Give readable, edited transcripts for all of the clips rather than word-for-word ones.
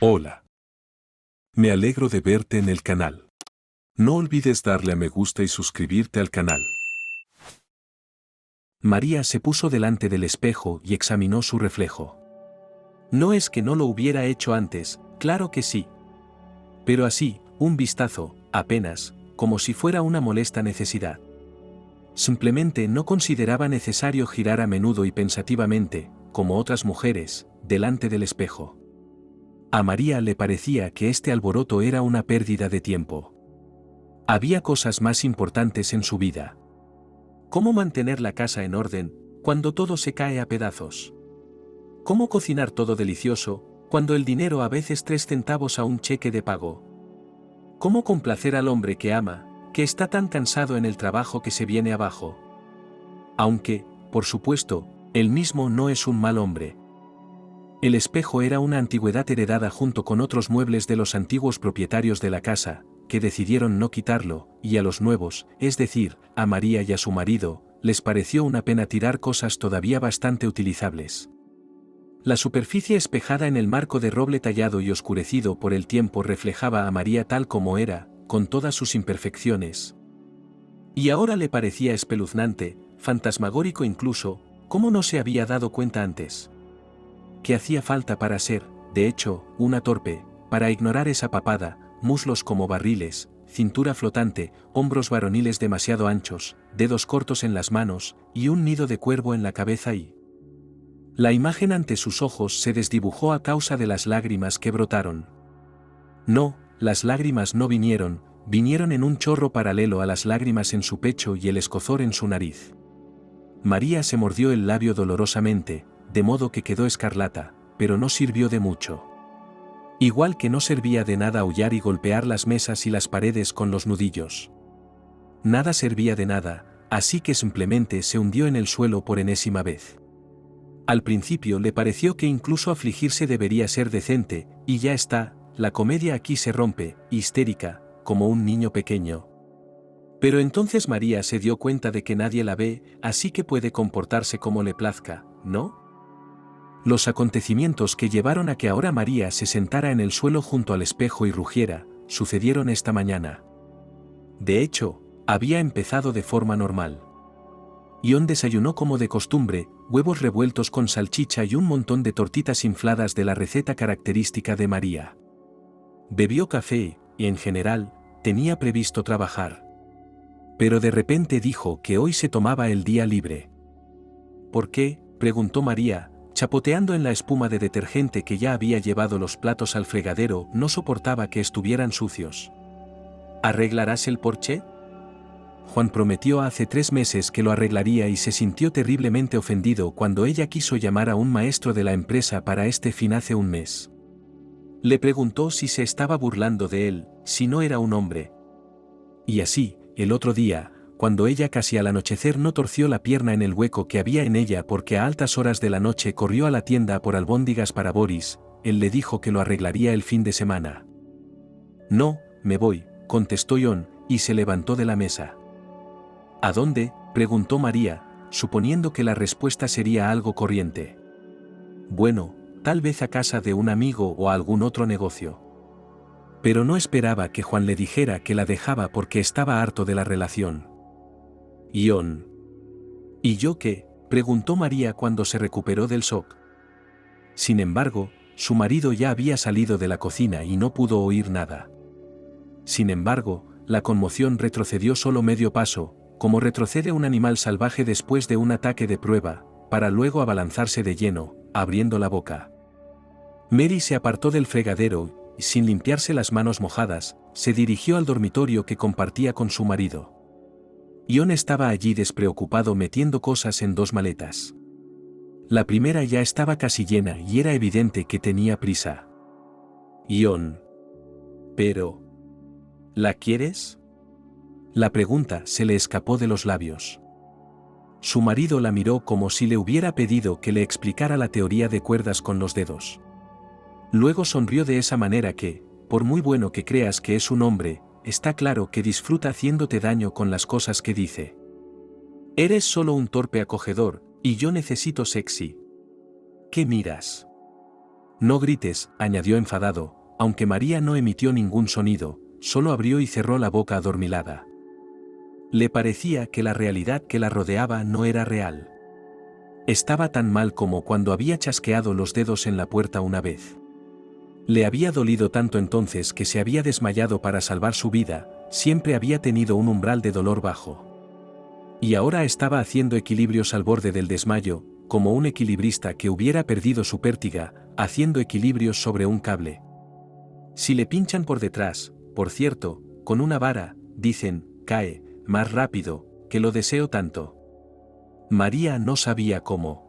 Hola. Me alegro de verte en el canal. No olvides darle a me gusta y suscribirte al canal. María se puso delante del espejo y examinó su reflejo. No es que no lo hubiera hecho antes, claro que sí. Pero así, un vistazo, apenas, como si fuera una molesta necesidad. Simplemente no consideraba necesario girar a menudo y pensativamente, como otras mujeres, delante del espejo. A María le parecía que este alboroto era una pérdida de tiempo. Había cosas más importantes en su vida. ¿Cómo mantener la casa en orden, cuando todo se cae a pedazos? ¿Cómo cocinar todo delicioso, cuando el dinero a veces 3 centavos a un cheque de pago? ¿Cómo complacer al hombre que ama, que está tan cansado en el trabajo que se viene abajo? Aunque, por supuesto, él mismo no es un mal hombre. El espejo era una antigüedad heredada junto con otros muebles de los antiguos propietarios de la casa, que decidieron no quitarlo, y a los nuevos, es decir, a María y a su marido, les pareció una pena tirar cosas todavía bastante utilizables. La superficie espejada en el marco de roble tallado y oscurecido por el tiempo reflejaba a María tal como era, con todas sus imperfecciones. Y ahora le parecía espeluznante, fantasmagórico incluso, ¿cómo no se había dado cuenta antes? Que hacía falta para ser, de hecho, una torpe, para ignorar esa papada, muslos como barriles, cintura flotante, hombros varoniles demasiado anchos, dedos cortos en las manos, y un nido de cuervo en la cabeza y... La imagen ante sus ojos se desdibujó a causa de las lágrimas que brotaron. No, las lágrimas no vinieron en un chorro paralelo a las lágrimas en su pecho y el escozor en su nariz. María se mordió el labio dolorosamente, de modo que quedó escarlata, pero no sirvió de mucho. Igual que no servía de nada aullar y golpear las mesas y las paredes con los nudillos. Nada servía de nada, así que simplemente se hundió en el suelo por enésima vez. Al principio le pareció que incluso afligirse debería ser decente, y ya está, la comedia aquí se rompe, histérica, como un niño pequeño. Pero entonces María se dio cuenta de que nadie la ve, así que puede comportarse como le plazca, ¿no? Los acontecimientos que llevaron a que ahora María se sentara en el suelo junto al espejo y rugiera, sucedieron esta mañana. De hecho, había empezado de forma normal. Ion desayunó como de costumbre, huevos revueltos con salchicha y un montón de tortitas infladas de la receta característica de María. Bebió café, y en general, tenía previsto trabajar. Pero de repente dijo que hoy se tomaba el día libre. ¿Por qué?, preguntó María, chapoteando en la espuma de detergente que ya había llevado los platos al fregadero. No soportaba que estuvieran sucios. ¿Arreglarás el porche? Juan prometió hace 3 meses que lo arreglaría y se sintió terriblemente ofendido cuando ella quiso llamar a un maestro de la empresa para este fin hace un mes. Le preguntó si se estaba burlando de él, si no era un hombre. Y así, el otro día, cuando ella casi al anochecer no torció la pierna en el hueco que había en ella porque a altas horas de la noche corrió a la tienda por albóndigas para Boris, él le dijo que lo arreglaría el fin de semana. No, me voy, contestó Ion, y se levantó de la mesa. ¿A dónde?, preguntó María, suponiendo que la respuesta sería algo corriente. Bueno, tal vez a casa de un amigo o a algún otro negocio. Pero no esperaba que Juan le dijera que la dejaba porque estaba harto de la relación. Ion. ¿Y yo qué?, preguntó María cuando se recuperó del shock. Sin embargo, su marido ya había salido de la cocina y no pudo oír nada. Sin embargo, la conmoción retrocedió solo medio paso, como retrocede un animal salvaje después de un ataque de prueba, para luego abalanzarse de lleno, abriendo la boca. Mary se apartó del fregadero y, sin limpiarse las manos mojadas, se dirigió al dormitorio que compartía con su marido. Ion estaba allí despreocupado metiendo cosas en 2 maletas. La primera ya estaba casi llena y era evidente que tenía prisa. Ion. Pero... ¿la quieres? La pregunta se le escapó de los labios. Su marido la miró como si le hubiera pedido que le explicara la teoría de cuerdas con los dedos. Luego sonrió de esa manera que, por muy bueno que creas que es un hombre, está claro que disfruta haciéndote daño con las cosas que dice. Eres solo un torpe acogedor, y yo necesito sexy. ¿Qué miras? No grites, añadió enfadado, aunque María no emitió ningún sonido, solo abrió y cerró la boca adormilada. Le parecía que la realidad que la rodeaba no era real. Estaba tan mal como cuando había chasqueado los dedos en la puerta una vez. Le había dolido tanto entonces que se había desmayado para salvar su vida, siempre había tenido un umbral de dolor bajo. Y ahora estaba haciendo equilibrios al borde del desmayo, como un equilibrista que hubiera perdido su pértiga, haciendo equilibrios sobre un cable. Si le pinchan por detrás, por cierto, con una vara, dicen, cae, más rápido, que lo deseo tanto. María no sabía cómo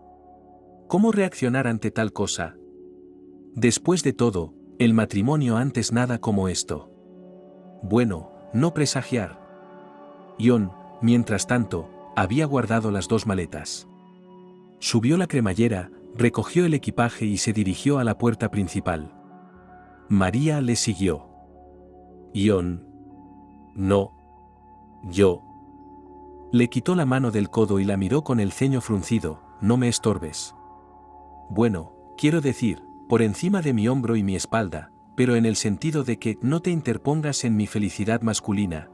reaccionar ante tal cosa. Después de todo, el matrimonio antes nada como esto. Bueno, no presagiar. John, mientras tanto, había guardado las 2 maletas. Subió la cremallera, recogió el equipaje y se dirigió a la puerta principal. María le siguió. John. No. Yo. Le quitó la mano del codo y la miró con el ceño fruncido, no me estorbes. Bueno, quiero decir, por encima de mi hombro y mi espalda, pero en el sentido de que no te interpongas en mi felicidad masculina.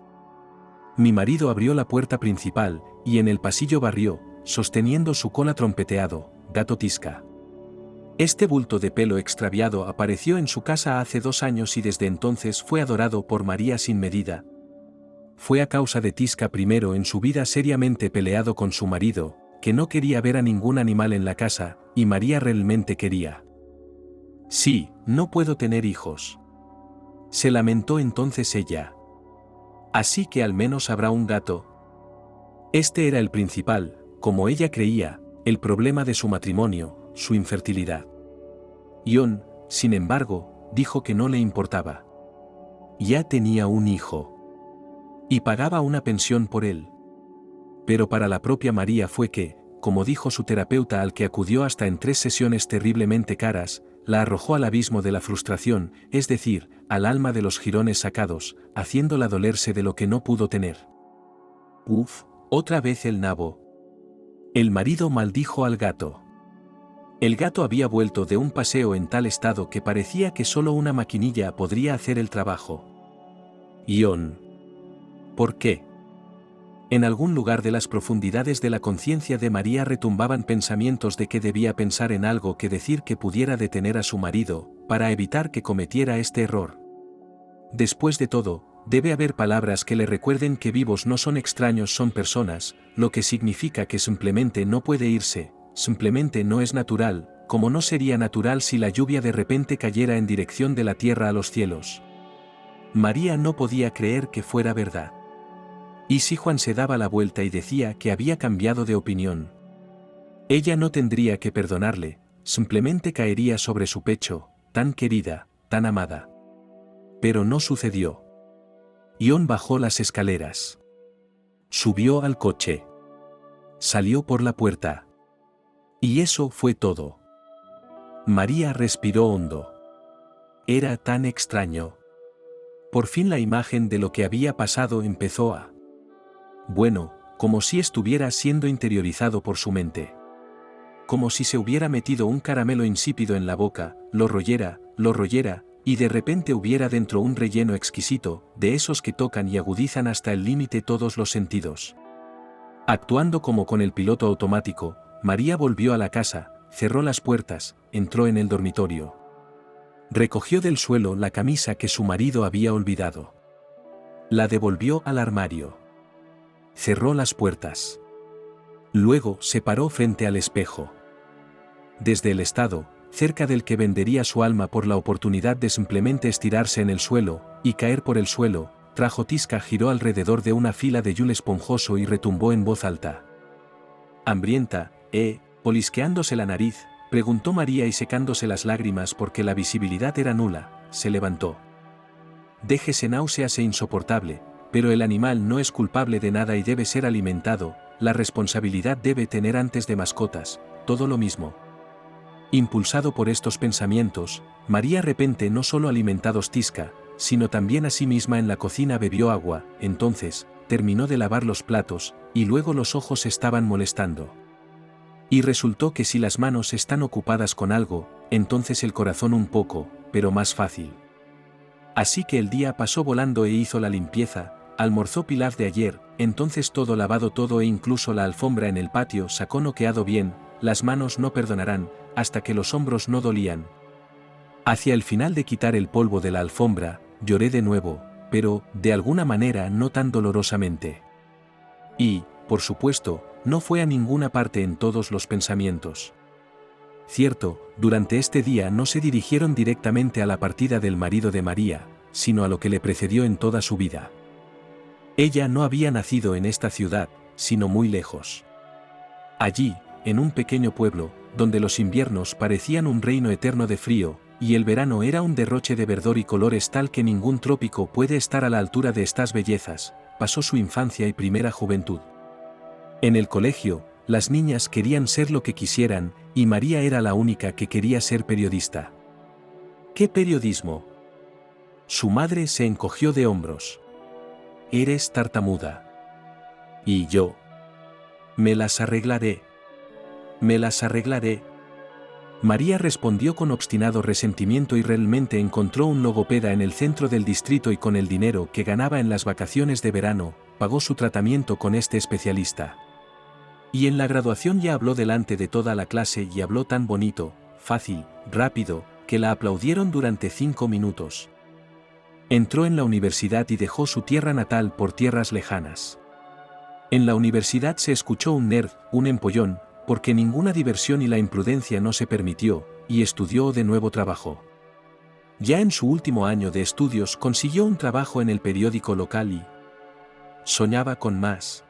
Mi marido abrió la puerta principal, y en el pasillo barrió, sosteniendo su cola trompeteado, gato Tisca. Este bulto de pelo extraviado apareció en su casa hace 2 años y desde entonces fue adorado por María sin medida. Fue a causa de Tisca primero en su vida seriamente peleado con su marido, que no quería ver a ningún animal en la casa, y María realmente quería. Sí, no puedo tener hijos. Se lamentó entonces ella. Así que al menos habrá un gato. Este era el principal, como ella creía, el problema de su matrimonio, su infertilidad. John, sin embargo, dijo que no le importaba. Ya tenía un hijo. Y pagaba una pensión por él. Pero para la propia María fue que, como dijo su terapeuta al que acudió hasta en 3 sesiones terriblemente caras, la arrojó al abismo de la frustración, es decir, al alma de los jirones sacados, haciéndola dolerse de lo que no pudo tener. Uf, otra vez el nabo. El marido maldijo al gato. El gato había vuelto de un paseo en tal estado que parecía que solo una maquinilla podría hacer el trabajo. John. ¿Por qué? En algún lugar de las profundidades de la conciencia de María retumbaban pensamientos de que debía pensar en algo que decir que pudiera detener a su marido, para evitar que cometiera este error. Después de todo, debe haber palabras que le recuerden que vivos no son extraños, son personas, lo que significa que simplemente no puede irse, simplemente no es natural, como no sería natural si la lluvia de repente cayera en dirección de la tierra a los cielos. María no podía creer que fuera verdad. ¿Y si Juan se daba la vuelta y decía que había cambiado de opinión? Ella no tendría que perdonarle, simplemente caería sobre su pecho, tan querida, tan amada. Pero no sucedió. John bajó las escaleras. Subió al coche. Salió por la puerta. Y eso fue todo. María respiró hondo. Era tan extraño. Por fin la imagen de lo que había pasado empezó a... Bueno, como si estuviera siendo interiorizado por su mente. Como si se hubiera metido un caramelo insípido en la boca, lo royera, y de repente hubiera dentro un relleno exquisito, de esos que tocan y agudizan hasta el límite todos los sentidos. Actuando como con el piloto automático, María volvió a la casa, cerró las puertas, entró en el dormitorio. Recogió del suelo la camisa que su marido había olvidado. La devolvió al armario. Cerró las puertas. Luego se paró frente al espejo. Desde el estado, cerca del que vendería su alma por la oportunidad de simplemente estirarse en el suelo, y caer por el suelo, trajo Tisca, giró alrededor de una fila de yule esponjoso y retumbó en voz alta. Hambrienta, polisqueándose la nariz, preguntó María y secándose las lágrimas porque la visibilidad era nula, se levantó. Déjese náuseas e insoportable, pero el animal no es culpable de nada y debe ser alimentado, la responsabilidad debe tener antes de mascotas, todo lo mismo. Impulsado por estos pensamientos, María repente no solo alimentados Tisca, sino también a sí misma en la cocina bebió agua, entonces, terminó de lavar los platos, y luego los ojos estaban molestando. Y resultó que si las manos están ocupadas con algo, entonces el corazón un poco, pero más fácil. Así que el día pasó volando e hizo la limpieza, almorzó Pilav de ayer, entonces todo lavado todo e incluso la alfombra en el patio sacó noqueado bien, las manos no perdonarán, hasta que los hombros no dolían. Hacia el final de quitar el polvo de la alfombra, lloré de nuevo, pero, de alguna manera no tan dolorosamente. Y, por supuesto, no fue a ninguna parte en todos los pensamientos. Cierto, durante este día no se dirigieron directamente a la partida del marido de María, sino a lo que le precedió en toda su vida. Ella no había nacido en esta ciudad, sino muy lejos. Allí, en un pequeño pueblo, donde los inviernos parecían un reino eterno de frío, y el verano era un derroche de verdor y colores tal que ningún trópico puede estar a la altura de estas bellezas, pasó su infancia y primera juventud. En el colegio, las niñas querían ser lo que quisieran, y María era la única que quería ser periodista. ¿Qué periodismo? Su madre se encogió de hombros. Eres tartamuda. Y yo. Me las arreglaré. Me las arreglaré. María respondió con obstinado resentimiento y realmente encontró un logopeda en el centro del distrito y con el dinero que ganaba en las vacaciones de verano, pagó su tratamiento con este especialista. Y en la graduación ya habló delante de toda la clase y habló tan bonito, fácil, rápido, que la aplaudieron durante 5 minutos. Entró en la universidad y dejó su tierra natal por tierras lejanas. En la universidad se escuchó un nerd, un empollón, porque ninguna diversión y la imprudencia no se permitió, y estudió o de nuevo trabajó. Ya en su último año de estudios consiguió un trabajo en el periódico local y soñaba con más.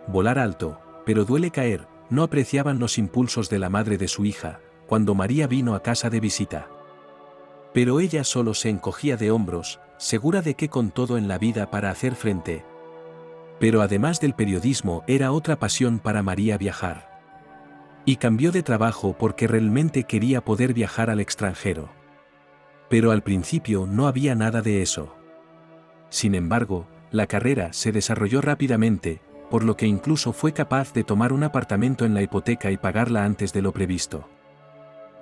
Volar alto, pero duele caer, no apreciaban los impulsos de la madre de su hija, cuando María vino a casa de visita. Pero ella solo se encogía de hombros, segura de que con todo en la vida para hacer frente. Pero además del periodismo era otra pasión para María viajar. Y cambió de trabajo porque realmente quería poder viajar al extranjero. Pero al principio no había nada de eso. Sin embargo, la carrera se desarrolló rápidamente, por lo que incluso fue capaz de tomar un apartamento en la hipoteca y pagarla antes de lo previsto.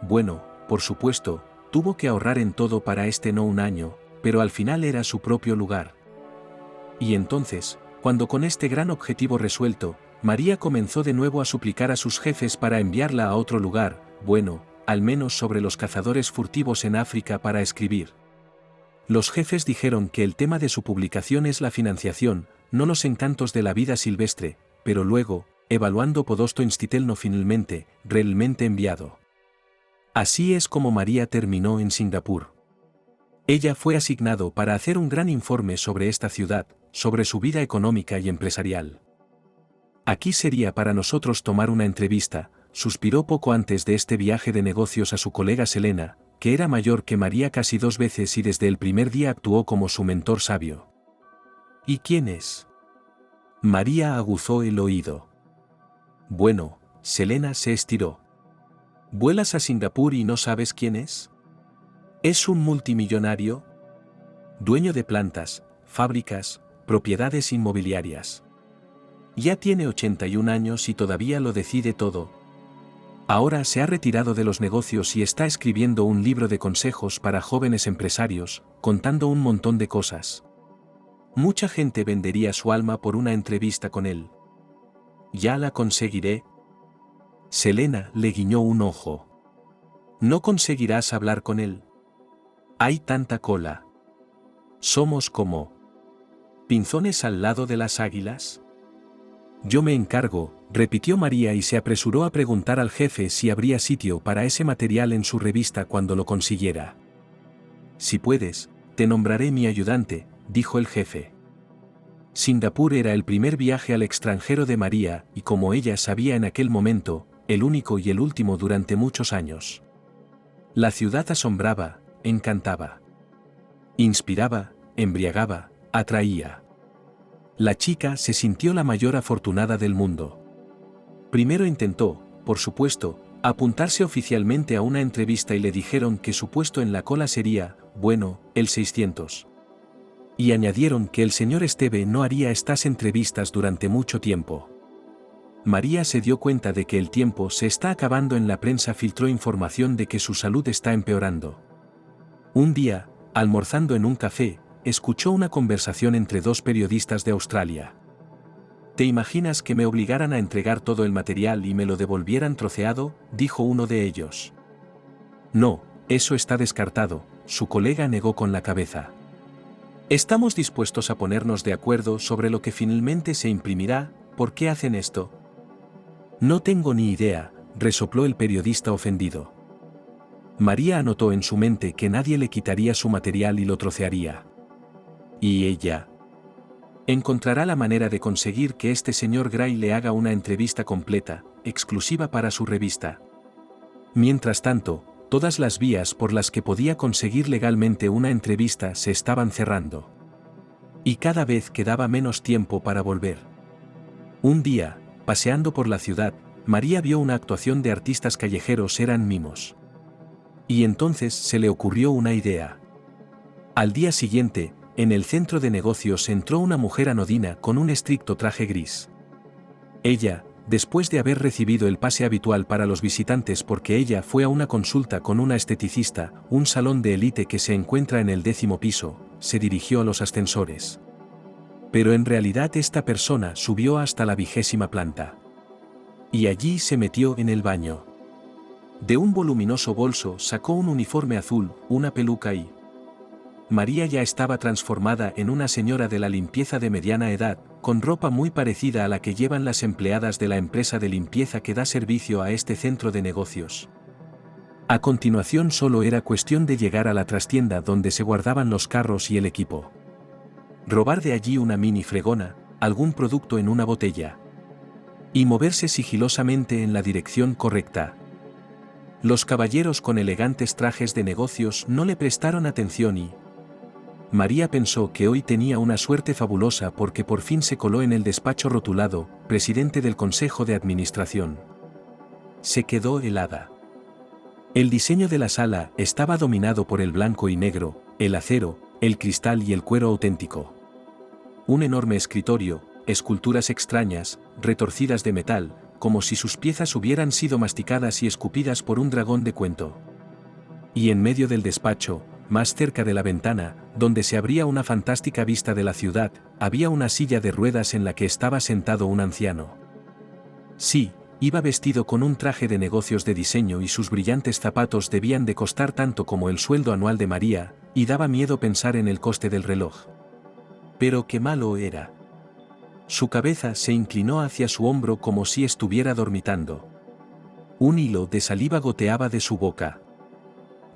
Bueno, por supuesto, tuvo que ahorrar en todo para no un año, pero al final era su propio lugar. Y entonces, cuando con este gran objetivo resuelto, María comenzó de nuevo a suplicar a sus jefes para enviarla a otro lugar, bueno, al menos sobre los cazadores furtivos en África para escribir. Los jefes dijeron que el tema de su publicación es la financiación, no los encantos de la vida silvestre, pero luego, evaluando podosto institelno finalmente, realmente enviado. Así es como María terminó en Singapur. Ella fue asignado para hacer un gran informe sobre esta ciudad, sobre su vida económica y empresarial. Aquí sería para nosotros tomar una entrevista, suspiró poco antes de este viaje de negocios a su colega Selena, que era mayor que María casi 2 veces y desde el primer día actuó como su mentor sabio. ¿Y quién es? María aguzó el oído. Bueno, Selena se estiró. ¿Vuelas a Singapur y no sabes quién es? Es un multimillonario, dueño de plantas, fábricas, propiedades inmobiliarias. Ya tiene 81 años y todavía lo decide todo. Ahora se ha retirado de los negocios y está escribiendo un libro de consejos para jóvenes empresarios, contando un montón de cosas. Mucha gente vendería su alma por una entrevista con él. Ya la conseguiré. Selena le guiñó un ojo. ¿No conseguirás hablar con él? Hay tanta cola. Somos como pinzones al lado de las águilas. Yo me encargo, repitió María y se apresuró a preguntar al jefe si habría sitio para ese material en su revista cuando lo consiguiera. Si puedes, te nombraré mi ayudante, dijo el jefe. Singapur era el primer viaje al extranjero de María y como ella sabía en aquel momento, el único y el último durante muchos años. La ciudad asombraba, encantaba. Inspiraba, embriagaba, atraía. La chica se sintió la mayor afortunada del mundo. Primero intentó, por supuesto, apuntarse oficialmente a una entrevista y le dijeron que su puesto en la cola sería, bueno, el 600. Y añadieron que el señor Esteve no haría estas entrevistas durante mucho tiempo. María se dio cuenta de que el tiempo se está acabando. En la prensa filtró información de que su salud está empeorando. Un día, almorzando en un café, escuchó una conversación entre dos periodistas de Australia. ¿Te imaginas que me obligaran a entregar todo el material y me lo devolvieran troceado?, dijo uno de ellos. No, eso está descartado, su colega negó con la cabeza. Estamos dispuestos a ponernos de acuerdo sobre lo que finalmente se imprimirá. ¿Por qué hacen esto? No tengo ni idea, resopló el periodista ofendido. María anotó en su mente que nadie le quitaría su material y lo trocearía. ¿Y ella? Encontrará la manera de conseguir que este señor Gray le haga una entrevista completa, exclusiva para su revista. Mientras tanto, todas las vías por las que podía conseguir legalmente una entrevista se estaban cerrando. Y cada vez quedaba menos tiempo para volver. Un día, paseando por la ciudad, María vio una actuación de artistas callejeros. Eran mimos. Y entonces se le ocurrió una idea. Al día siguiente, en el centro de negocios entró una mujer anodina con un estricto traje gris. Ella, después de haber recibido el pase habitual para los visitantes porque ella fue a una consulta con una esteticista, un salón de élite que se encuentra en el 10º piso, se dirigió a los ascensores. Pero en realidad esta persona subió hasta la 20ª planta. Y allí se metió en el baño. De un voluminoso bolso sacó un uniforme azul, una peluca y... María ya estaba transformada en una señora de la limpieza de mediana edad, con ropa muy parecida a la que llevan las empleadas de la empresa de limpieza que da servicio a este centro de negocios. A continuación solo era cuestión de llegar a la trastienda donde se guardaban los carros y el equipo. Robar de allí una mini fregona, algún producto en una botella. Y moverse sigilosamente en la dirección correcta. Los caballeros con elegantes trajes de negocios no le prestaron atención y... María pensó que hoy tenía una suerte fabulosa porque por fin se coló en el despacho rotulado, presidente del Consejo de Administración. Se quedó helada. El diseño de la sala estaba dominado por el blanco y negro, el acero, el cristal y el cuero auténtico. Un enorme escritorio, esculturas extrañas, retorcidas de metal, como si sus piezas hubieran sido masticadas y escupidas por un dragón de cuento. Y en medio del despacho, más cerca de la ventana, donde se abría una fantástica vista de la ciudad, había una silla de ruedas en la que estaba sentado un anciano. Sí, iba vestido con un traje de negocios de diseño y sus brillantes zapatos debían de costar tanto como el sueldo anual de María, y daba miedo pensar en el coste del reloj. Pero qué malo era. Su cabeza se inclinó hacia su hombro como si estuviera dormitando. Un hilo de saliva goteaba de su boca.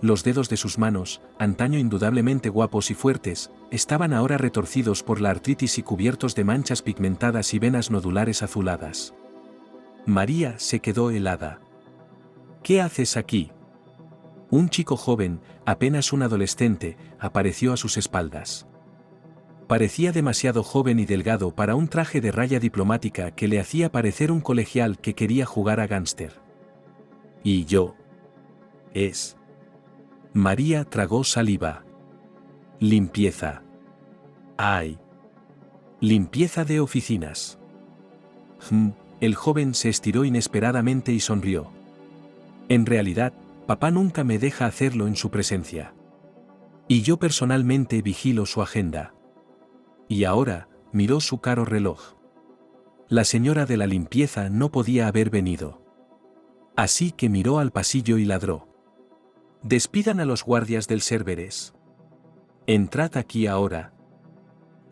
Los dedos de sus manos, antaño indudablemente guapos y fuertes, estaban ahora retorcidos por la artritis y cubiertos de manchas pigmentadas y venas nodulares azuladas. María se quedó helada. ¿Qué haces aquí? Un chico joven, apenas un adolescente, apareció a sus espaldas. Parecía demasiado joven y delgado para un traje de raya diplomática que le hacía parecer un colegial que quería jugar a gángster. ¿Y yo? Es... María tragó saliva. Limpieza. ¡Ay! Limpieza de oficinas. El joven se estiró inesperadamente y sonrió. En realidad, papá nunca me deja hacerlo en su presencia. Y yo personalmente vigilo su agenda. Y ahora, miró su caro reloj. La señora de la limpieza no podía haber venido. Así que miró al pasillo y ladró. Despidan a los guardias del Cerberus. Entrad aquí ahora.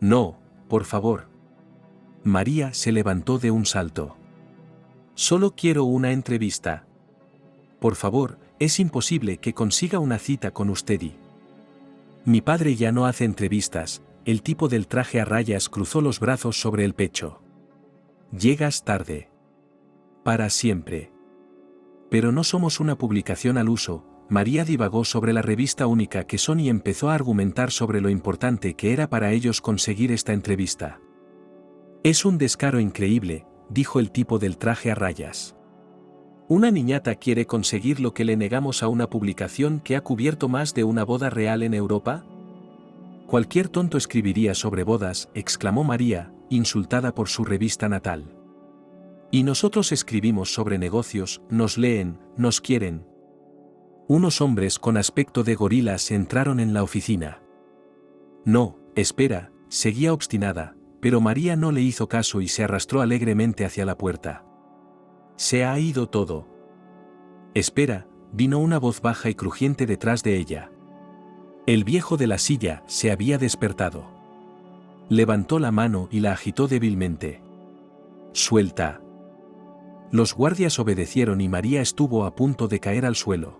No, por favor. María se levantó de un salto. Solo quiero una entrevista. Por favor, es imposible que consiga una cita con usted y... Mi padre ya no hace entrevistas. El tipo del traje a rayas cruzó los brazos sobre el pecho. Llegas tarde. Para siempre. Pero no somos una publicación al uso. María divagó sobre la revista única que son y empezó a argumentar sobre lo importante que era para ellos conseguir esta entrevista. Es un descaro increíble, dijo el tipo del traje a rayas. Una niñata quiere conseguir lo que le negamos a una publicación que ha cubierto más de una boda real en Europa. Cualquier tonto escribiría sobre bodas, exclamó María, insultada por su revista natal. Y nosotros escribimos sobre negocios, nos leen, nos quieren. Unos hombres con aspecto de gorilas entraron en la oficina. No, espera, seguía obstinada, pero María no le hizo caso y se arrastró alegremente hacia la puerta. Se ha ido todo. Espera, vino una voz baja y crujiente detrás de ella. El viejo de la silla se había despertado. Levantó la mano y la agitó débilmente. Suelta. Los guardias obedecieron y María estuvo a punto de caer al suelo.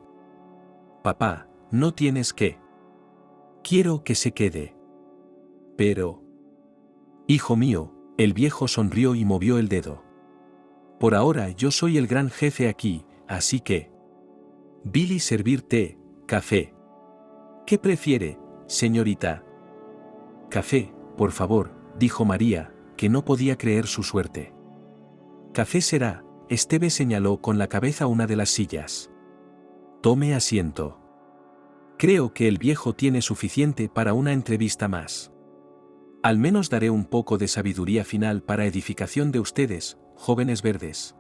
Papá, no tienes que. Quiero que se quede. Pero. Hijo mío, el viejo sonrió y movió el dedo. Por ahora yo soy el gran jefe aquí, así que. Billy servir té, café. ¿Qué prefiere, señorita? Café, por favor, dijo María, que no podía creer su suerte. Café será, Esteve señaló con la cabeza una de las sillas. Tome asiento. Creo que el viejo tiene suficiente para una entrevista más. Al menos daré un poco de sabiduría final para edificación de ustedes, jóvenes verdes.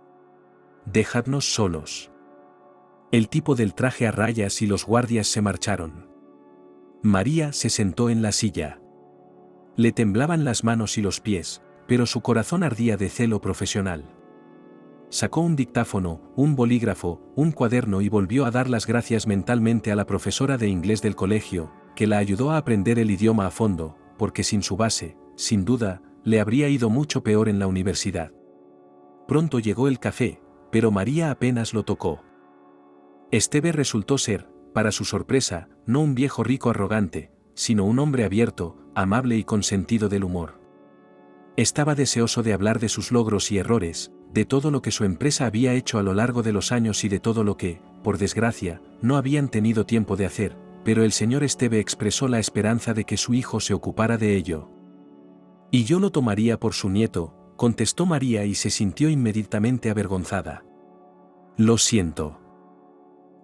Dejadnos solos. El tipo del traje a rayas y los guardias se marcharon. María se sentó en la silla. Le temblaban las manos y los pies, pero su corazón ardía de celo profesional. Sacó un dictáfono, un bolígrafo, un cuaderno y volvió a dar las gracias mentalmente a la profesora de inglés del colegio, que la ayudó a aprender el idioma a fondo, porque sin su base, sin duda, le habría ido mucho peor en la universidad. Pronto llegó el café, pero María apenas lo tocó. Esteve resultó ser, para su sorpresa, no un viejo rico arrogante, sino un hombre abierto, amable y con sentido del humor. Estaba deseoso de hablar de sus logros y errores, de todo lo que su empresa había hecho a lo largo de los años y de todo lo que, por desgracia, no habían tenido tiempo de hacer, pero el señor Esteve expresó la esperanza de que su hijo se ocupara de ello. Y yo lo tomaría por su nieto, contestó María y se sintió inmediatamente avergonzada. Lo siento.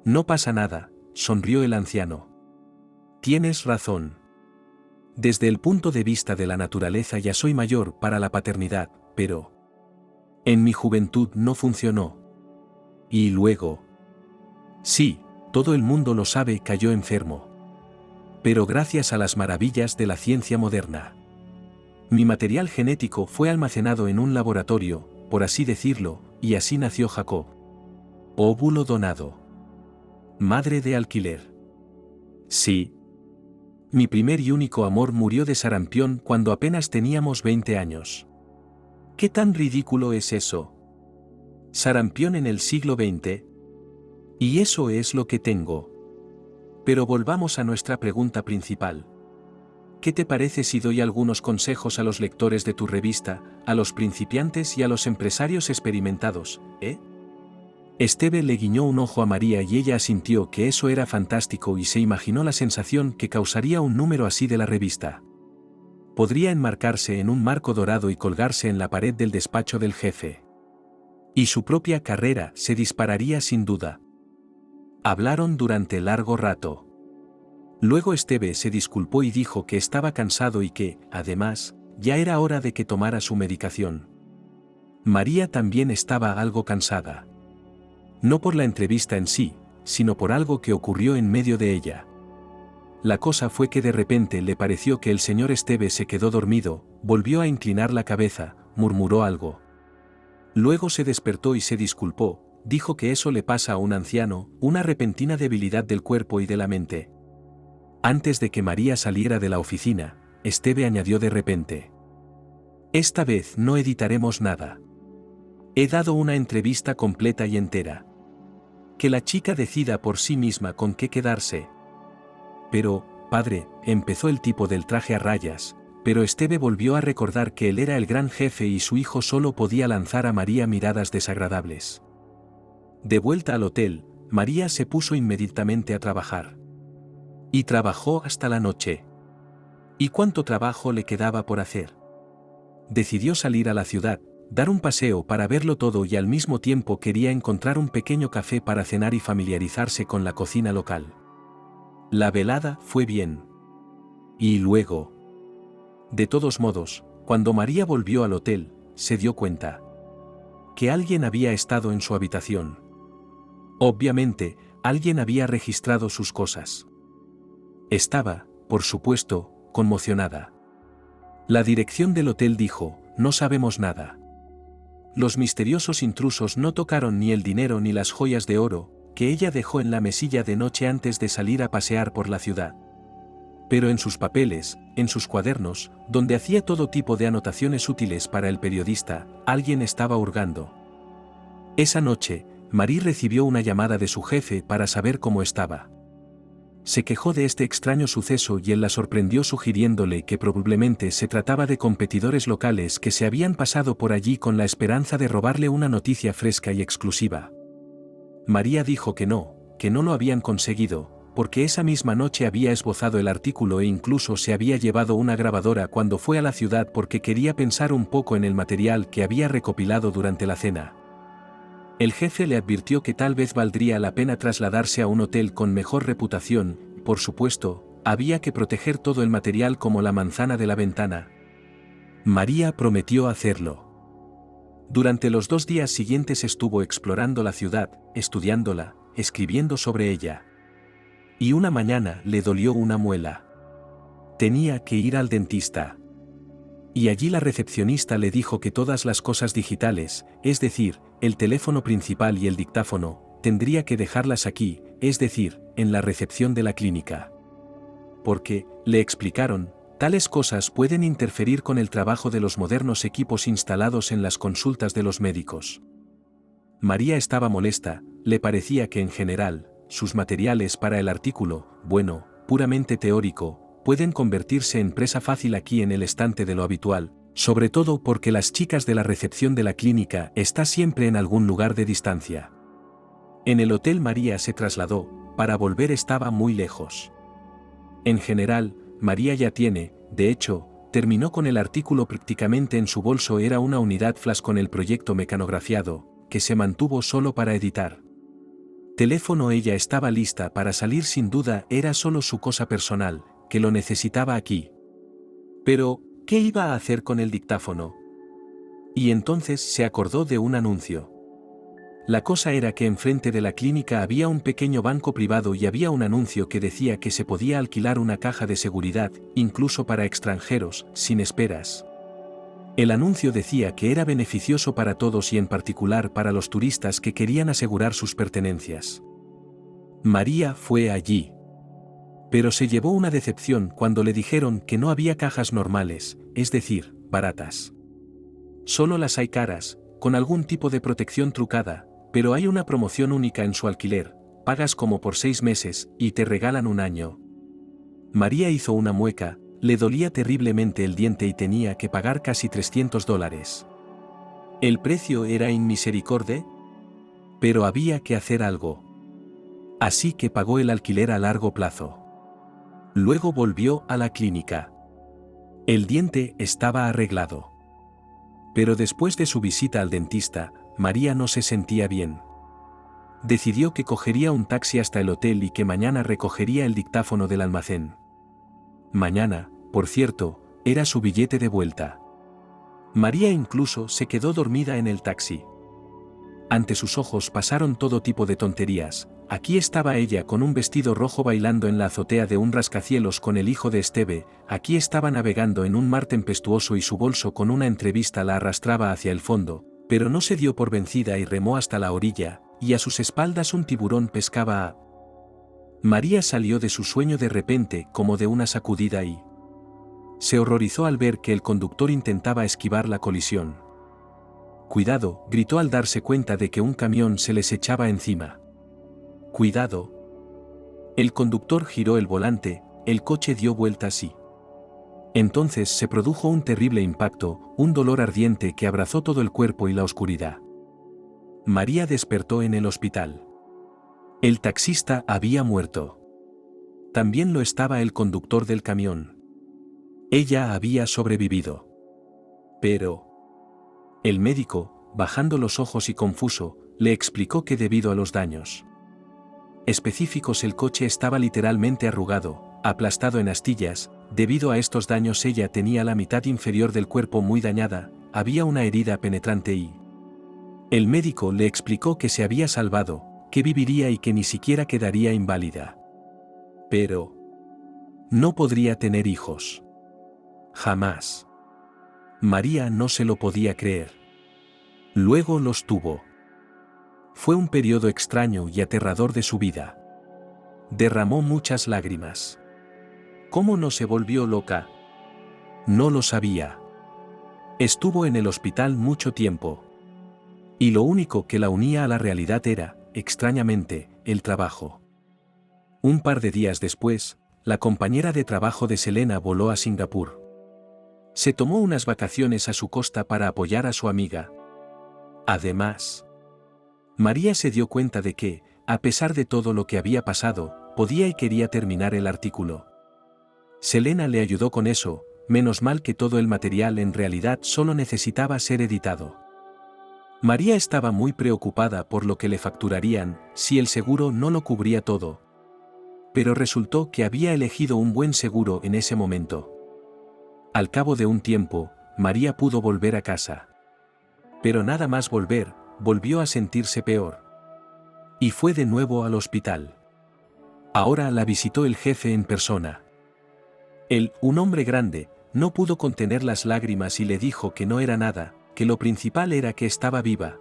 No pasa nada, sonrió el anciano. Tienes razón. Desde el punto de vista de la naturaleza ya soy mayor para la paternidad, pero en mi juventud no funcionó. Y luego. Sí, todo el mundo lo sabe, cayó enfermo. Pero gracias a las maravillas de la ciencia moderna. Mi material genético fue almacenado en un laboratorio, por así decirlo, y así nació Jacob. Óvulo donado. Madre de alquiler. Sí. Mi primer y único amor murió de sarampión cuando apenas teníamos 20 años. ¿Qué tan ridículo es eso? Sarampión en el siglo XX. Y eso es lo que tengo. Pero volvamos a nuestra pregunta principal. ¿Qué te parece si doy algunos consejos a los lectores de tu revista, a los principiantes y a los empresarios experimentados, Esteve le guiñó un ojo a María y ella asintió que eso era fantástico y se imaginó la sensación que causaría un número así de la revista. Podría enmarcarse en un marco dorado y colgarse en la pared del despacho del jefe. Y su propia carrera se dispararía sin duda. Hablaron durante largo rato. Luego Esteve se disculpó y dijo que estaba cansado y que, además, ya era hora de que tomara su medicación. María también estaba algo cansada. No por la entrevista en sí, sino por algo que ocurrió en medio de ella. La cosa fue que de repente le pareció que el señor Esteve se quedó dormido, volvió a inclinar la cabeza, murmuró algo. Luego se despertó y se disculpó, dijo que eso le pasa a un anciano, una repentina debilidad del cuerpo y de la mente. Antes de que María saliera de la oficina, Esteve añadió de repente. Esta vez no editaremos nada. He dado una entrevista completa y entera. Que la chica decida por sí misma con qué quedarse. Pero, padre, empezó el tipo del traje a rayas, pero Esteve volvió a recordar que él era el gran jefe y su hijo solo podía lanzar a María miradas desagradables. De vuelta al hotel, María se puso inmediatamente a trabajar. Y trabajó hasta la noche. ¿Y cuánto trabajo le quedaba por hacer? Decidió salir a la ciudad, dar un paseo para verlo todo y al mismo tiempo quería encontrar un pequeño café para cenar y familiarizarse con la cocina local. La velada fue bien. Y luego. De todos modos, cuando María volvió al hotel, se dio cuenta. que alguien había estado en su habitación. Obviamente, alguien había registrado sus cosas. Estaba, por supuesto, conmocionada. La dirección del hotel dijo, no sabemos nada. Los misteriosos intrusos no tocaron ni el dinero ni las joyas de oro, que ella dejó en la mesilla de noche antes de salir a pasear por la ciudad. Pero en sus papeles, en sus cuadernos, donde hacía todo tipo de anotaciones útiles para el periodista, alguien estaba hurgando. Esa noche, Marie recibió una llamada de su jefe para saber cómo estaba. Se quejó de este extraño suceso y él la sorprendió sugiriéndole que probablemente se trataba de competidores locales que se habían pasado por allí con la esperanza de robarle una noticia fresca y exclusiva. María dijo que no lo habían conseguido, porque esa misma noche había esbozado el artículo e incluso se había llevado una grabadora cuando fue a la ciudad porque quería pensar un poco en el material que había recopilado durante la cena. El jefe le advirtió que tal vez valdría la pena trasladarse a un hotel con mejor reputación, por supuesto, había que proteger todo el material como la manzana de la ventana. María prometió hacerlo. Durante los 2 días siguientes estuvo explorando la ciudad, estudiándola, escribiendo sobre ella. Y una mañana le dolió una muela. Tenía que ir al dentista. Y allí la recepcionista le dijo que todas las cosas digitales, es decir, el teléfono principal y el dictáfono, tendría que dejarlas aquí, es decir, en la recepción de la clínica. Porque, le explicaron, tales cosas pueden interferir con el trabajo de los modernos equipos instalados en las consultas de los médicos. María estaba molesta, le parecía que en general, sus materiales para el artículo, bueno, puramente teórico, pueden convertirse en presa fácil aquí en el estante de lo habitual, sobre todo porque las chicas de la recepción de la clínica están siempre en algún lugar de distancia. En el hotel María se trasladó, para volver estaba muy lejos. En general, María ya tiene, de hecho, terminó con el artículo prácticamente en su bolso, era una unidad flash con el proyecto mecanografiado, que se mantuvo solo para editar. Teléfono, ella estaba lista para salir sin duda, era solo su cosa personal, que lo necesitaba aquí. Pero, ¿qué iba a hacer con el dictáfono? Y entonces se acordó de un anuncio. La cosa era que enfrente de la clínica había un pequeño banco privado y había un anuncio que decía que se podía alquilar una caja de seguridad, incluso para extranjeros, sin esperas. El anuncio decía que era beneficioso para todos y en particular para los turistas que querían asegurar sus pertenencias. María fue allí. Pero se llevó una decepción cuando le dijeron que no había cajas normales, es decir, baratas. Solo las hay caras, con algún tipo de protección trucada, pero hay una promoción única en su alquiler, pagas como por 6 meses y te regalan 1 año. María hizo una mueca, le dolía terriblemente el diente y tenía que pagar casi $300. El precio era inmisericordia, pero había que hacer algo. Así que pagó el alquiler a largo plazo. Luego volvió a la clínica. El diente estaba arreglado. Pero después de su visita al dentista, María no se sentía bien. Decidió que cogería un taxi hasta el hotel y que mañana recogería el dictáfono del almacén. Mañana, por cierto, era su billete de vuelta. María incluso se quedó dormida en el taxi. Ante sus ojos pasaron todo tipo de tonterías. Aquí estaba ella con un vestido rojo bailando en la azotea de un rascacielos con el hijo de Esteve, aquí estaba navegando en un mar tempestuoso y su bolso con una entrevista la arrastraba hacia el fondo, pero no se dio por vencida y remó hasta la orilla, y a sus espaldas un tiburón pescaba a... María salió de su sueño de repente como de una sacudida y... se horrorizó al ver que el conductor intentaba esquivar la colisión. «Cuidado», gritó al darse cuenta de que un camión se les echaba encima. «Cuidado». El conductor giró el volante, el coche dio vueltas y... entonces se produjo un terrible impacto, un dolor ardiente que abrazó todo el cuerpo y la oscuridad. María despertó en el hospital. El taxista había muerto. También lo estaba el conductor del camión. Ella había sobrevivido. Pero... el médico, bajando los ojos y confuso, le explicó que debido a los daños específicos el coche estaba literalmente arrugado, aplastado en astillas, debido a estos daños ella tenía la mitad inferior del cuerpo muy dañada, había una herida penetrante y... El médico le explicó que se había salvado, que viviría y que ni siquiera quedaría inválida. Pero no podría tener hijos. Jamás. María no se lo podía creer. Luego los tuvo. Fue un periodo extraño y aterrador de su vida. Derramó muchas lágrimas. ¿Cómo no se volvió loca? No lo sabía. Estuvo en el hospital mucho tiempo. Y lo único que la unía a la realidad era, extrañamente, el trabajo. Un par de días después, la compañera de trabajo de Selena voló a Singapur. Se tomó unas vacaciones a su costa para apoyar a su amiga. Además, María se dio cuenta de que, a pesar de todo lo que había pasado, podía y quería terminar el artículo. Selena le ayudó con eso, menos mal que todo el material en realidad solo necesitaba ser editado. María estaba muy preocupada por lo que le facturarían, si el seguro no lo cubría todo. Pero resultó que había elegido un buen seguro en ese momento. Al cabo de un tiempo, María pudo volver a casa. Pero nada más volver, volvió a sentirse peor. Y fue de nuevo al hospital. Ahora la visitó el jefe en persona. Él, un hombre grande, no pudo contener las lágrimas y le dijo que no era nada, que lo principal era que estaba viva.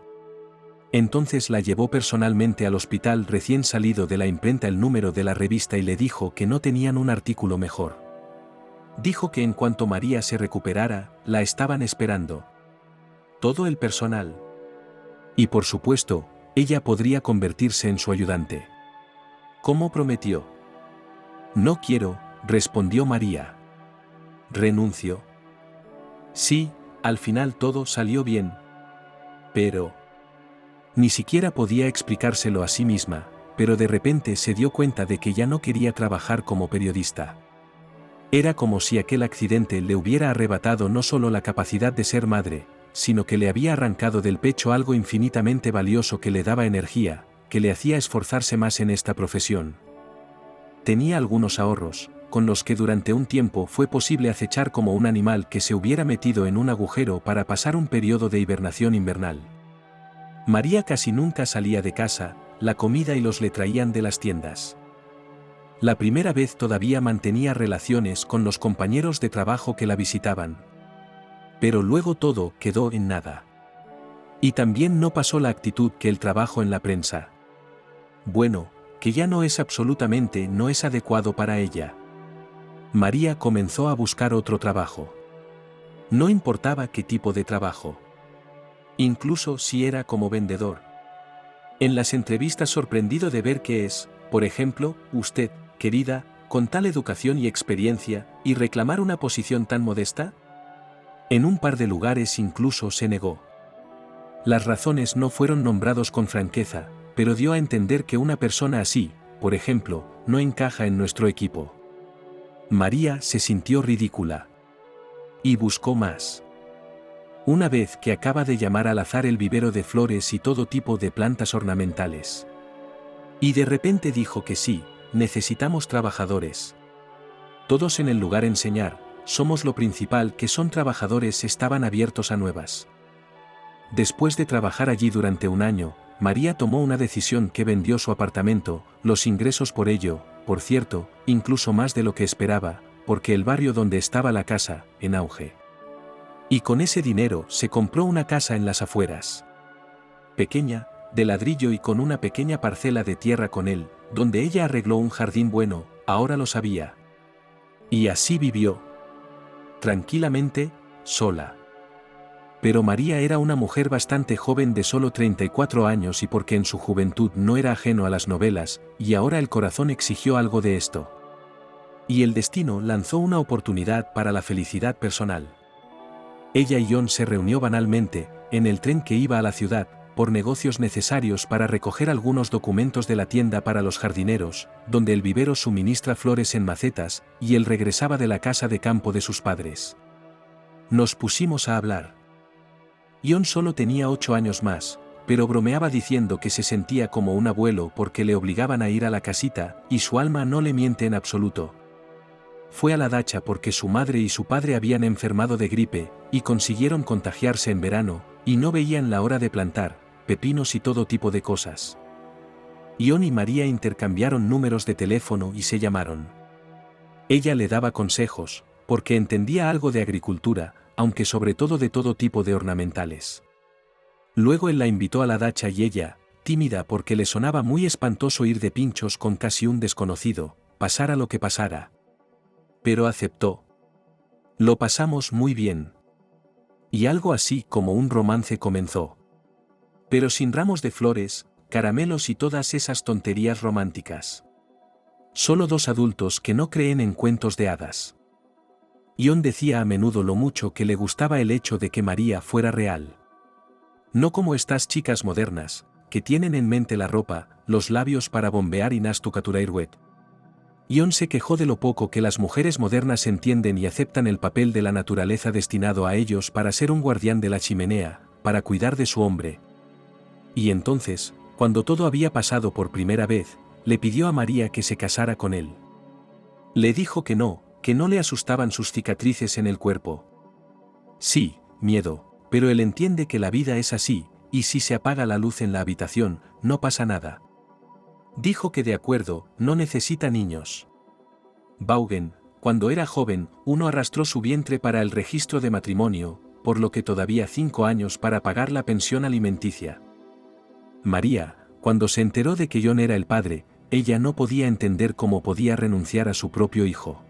Entonces la llevó personalmente al hospital recién salido de la imprenta el número de la revista y le dijo que no tenían un artículo mejor. Dijo que en cuanto María se recuperara, la estaban esperando. Todo el personal. Y por supuesto, ella podría convertirse en su ayudante. ¿Cómo prometió? No quiero, respondió María. Renuncio. Sí, al final todo salió bien. Pero ni siquiera podía explicárselo a sí misma, pero de repente se dio cuenta de que ya no quería trabajar como periodista. Era como si aquel accidente le hubiera arrebatado no solo la capacidad de ser madre, sino que le había arrancado del pecho algo infinitamente valioso que le daba energía, que le hacía esforzarse más en esta profesión. Tenía algunos ahorros, con los que durante un tiempo fue posible acechar como un animal que se hubiera metido en un agujero para pasar un periodo de hibernación invernal. María casi nunca salía de casa, la comida y los le traían de las tiendas. La primera vez todavía mantenía relaciones con los compañeros de trabajo que la visitaban. Pero luego todo quedó en nada. Y también no pasó la actitud que el trabajo en la prensa. Bueno, que ya no es absolutamente no es adecuado para ella. María comenzó a buscar otro trabajo. No importaba qué tipo de trabajo. Incluso si era como vendedor. En las entrevistas sorprendido de ver que es, por ejemplo, usted, querida, con tal educación y experiencia, y reclamar una posición tan modesta? En un par de lugares incluso se negó. Las razones no fueron nombrados con franqueza, pero dio a entender que una persona así, por ejemplo, no encaja en nuestro equipo. María se sintió ridícula. Y buscó más. Una vez que acaba de llamar al azar el vivero de flores y todo tipo de plantas ornamentales. Y de repente dijo que sí, necesitamos trabajadores. Todos en el lugar enseñar, somos lo principal que son trabajadores estaban abiertos a nuevas. Después de trabajar allí durante un año, María tomó una decisión que vendió su apartamento, los ingresos por ello, por cierto, incluso más de lo que esperaba, porque el barrio donde estaba la casa, en auge. Y con ese dinero se compró una casa en las afueras. Pequeña, de ladrillo y con una pequeña parcela de tierra con él, donde ella arregló un jardín bueno, ahora lo sabía. Y así vivió. Tranquilamente, sola. Pero María era una mujer bastante joven de solo 34 años y porque en su juventud no era ajeno a las novelas, y ahora el corazón exigió algo de esto. Y el destino lanzó una oportunidad para la felicidad personal. Ella y John se reunió banalmente, en el tren que iba a la ciudad, por negocios necesarios para recoger algunos documentos de la tienda para los jardineros, donde el vivero suministra flores en macetas, y él regresaba de la casa de campo de sus padres. Nos pusimos a hablar. John solo tenía 8 años más, pero bromeaba diciendo que se sentía como un abuelo porque le obligaban a ir a la casita, y su alma no le miente en absoluto. Fue a la dacha porque su madre y su padre habían enfermado de gripe, y consiguieron contagiarse en verano, y no veían la hora de plantar, pepinos y todo tipo de cosas. Ion y María intercambiaron números de teléfono y se llamaron. Ella le daba consejos, porque entendía algo de agricultura, aunque sobre todo de todo tipo de ornamentales. Luego él la invitó a la dacha y ella, tímida porque le sonaba muy espantoso ir de pinchos con casi un desconocido, pasara lo que pasara. Pero aceptó. Lo pasamos muy bien. Y algo así como un romance comenzó. Pero sin ramos de flores, caramelos y todas esas tonterías románticas. Solo dos adultos que no creen en cuentos de hadas. Ion decía a menudo lo mucho que le gustaba el hecho de que María fuera real. No como estas chicas modernas, que tienen en mente la ropa, los labios para bombear y nastucaturairwet. Ion se quejó de lo poco que las mujeres modernas entienden y aceptan el papel de la naturaleza destinado a ellos para ser un guardián de la chimenea, para cuidar de su hombre. Y entonces, cuando todo había pasado por primera vez, le pidió a María que se casara con él. Le dijo que no le asustaban sus cicatrices en el cuerpo. Sí, miedo, pero él entiende que la vida es así, y si se apaga la luz en la habitación, no pasa nada. Dijo que de acuerdo, no necesita niños. Vaughan, cuando era joven, uno arrastró su vientre para el registro de matrimonio, por lo que todavía 5 años para pagar la pensión alimenticia. María, cuando se enteró de que John era el padre, ella no podía entender cómo podía renunciar a su propio hijo.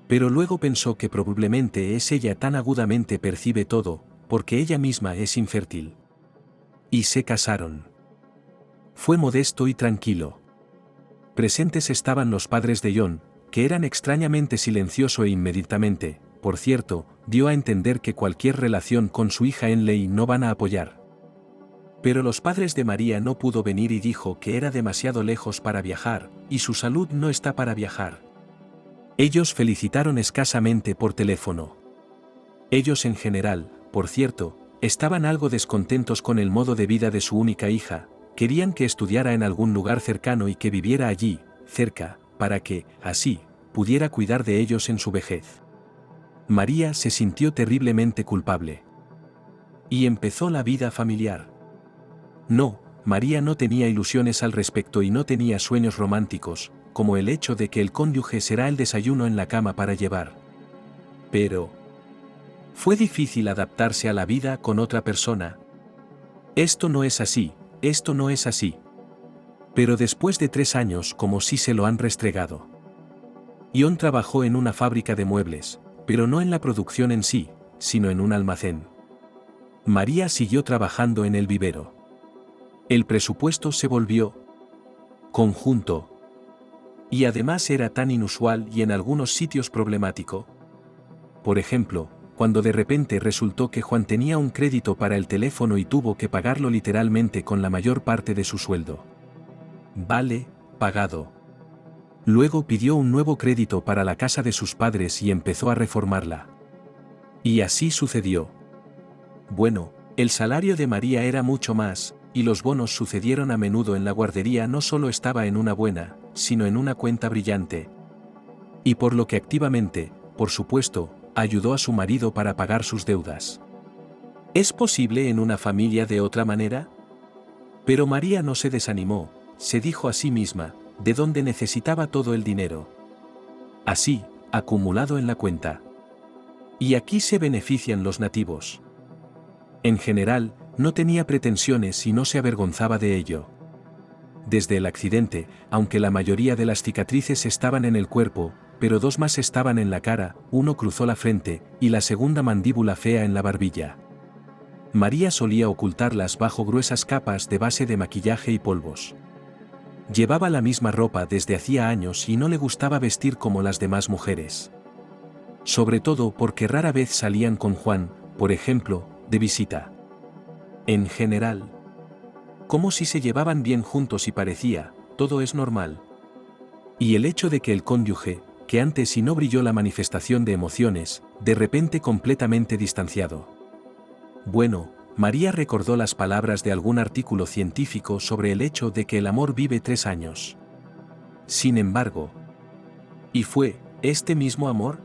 Pero luego pensó que probablemente es ella tan agudamente percibe todo, porque ella misma es infértil. Y se casaron. Fue modesto y tranquilo. Presentes estaban los padres de John, que eran extrañamente silencioso e inmediatamente, por cierto, dio a entender que cualquier relación con su hija Henley no van a apoyar. Pero los padres de María no pudo venir y dijo que era demasiado lejos para viajar, y su salud no está para viajar. Ellos felicitaron escasamente por teléfono. Ellos en general, por cierto, estaban algo descontentos con el modo de vida de su única hija, querían que estudiara en algún lugar cercano y que viviera allí, cerca, para que, así, pudiera cuidar de ellos en su vejez. María se sintió terriblemente culpable. Y empezó la vida familiar. No, María no tenía ilusiones al respecto y no tenía sueños románticos, como el hecho de que el cónyuge será el desayuno en la cama para llevar. Pero fue difícil adaptarse a la vida con otra persona. Esto no es así, esto no es así. Pero después de 3 años como si se lo han restregado. Ion trabajó en una fábrica de muebles, pero no en la producción en sí, sino en un almacén. María siguió trabajando en el vivero. El presupuesto se volvió conjunto. Y además era tan inusual y en algunos sitios problemático. Por ejemplo, cuando de repente resultó que Juan tenía un crédito para el teléfono y tuvo que pagarlo literalmente con la mayor parte de su sueldo. Vale, pagado. Luego pidió un nuevo crédito para la casa de sus padres y empezó a reformarla. Y así sucedió. Bueno, el salario de María era mucho más, y los bonos sucedieron a menudo en la guardería. No solo estaba en una buena, sino en una cuenta brillante. Y por lo que activamente, por supuesto, ayudó a su marido para pagar sus deudas. ¿Es posible en una familia de otra manera? Pero María no se desanimó, se dijo a sí misma, de dónde necesitaba todo el dinero. Así, acumulado en la cuenta. Y aquí se benefician los nativos. En general, no tenía pretensiones y no se avergonzaba de ello. Desde el accidente, aunque la mayoría de las cicatrices estaban en el cuerpo, pero 2 más estaban en la cara, uno cruzó la frente, y la segunda mandíbula fea en la barbilla. María solía ocultarlas bajo gruesas capas de base de maquillaje y polvos. Llevaba la misma ropa desde hacía años y no le gustaba vestir como las demás mujeres. Sobre todo porque rara vez salían con Juan, por ejemplo, de visita. En general, como si se llevaban bien juntos y parecía, todo es normal. Y el hecho de que el cónyuge, que antes y no brilló la manifestación de emociones, de repente completamente distanciado. Bueno, María recordó las palabras de algún artículo científico sobre el hecho de que el amor vive 3 años. Sin embargo, ¿y fue este mismo amor?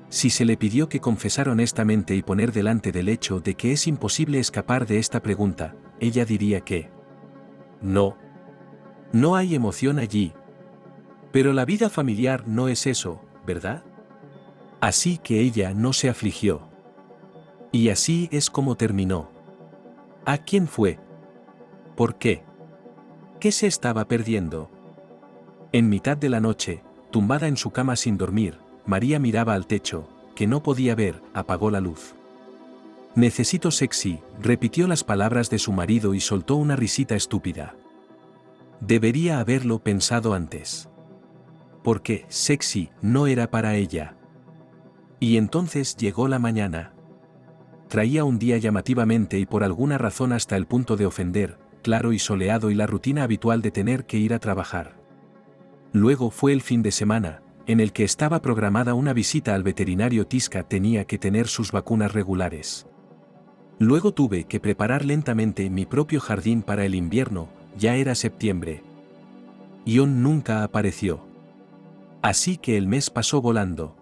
Si se le pidió que confesara honestamente y poner delante del hecho de que es imposible escapar de esta pregunta, ella diría que no. No hay emoción allí. Pero la vida familiar no es eso, ¿verdad? Así que ella no se afligió. Y así es como terminó. ¿A quién fue? ¿Por qué? ¿Qué se estaba perdiendo? En mitad de la noche, tumbada en su cama sin dormir, María miraba al techo, que no podía ver, apagó la luz. Necesito sexy, repitió las palabras de su marido y soltó una risita estúpida. Debería haberlo pensado antes. Porque sexy no era para ella. Y entonces llegó la mañana. Traía un día llamativamente y por alguna razón hasta el punto de ofender, claro y soleado y la rutina habitual de tener que ir a trabajar. Luego fue el fin de semana, en el que estaba programada una visita al veterinario. Tisca tenía que tener sus vacunas regulares. Luego tuve que preparar lentamente mi propio jardín para el invierno, ya era septiembre. Ion nunca apareció. Así que el mes pasó volando.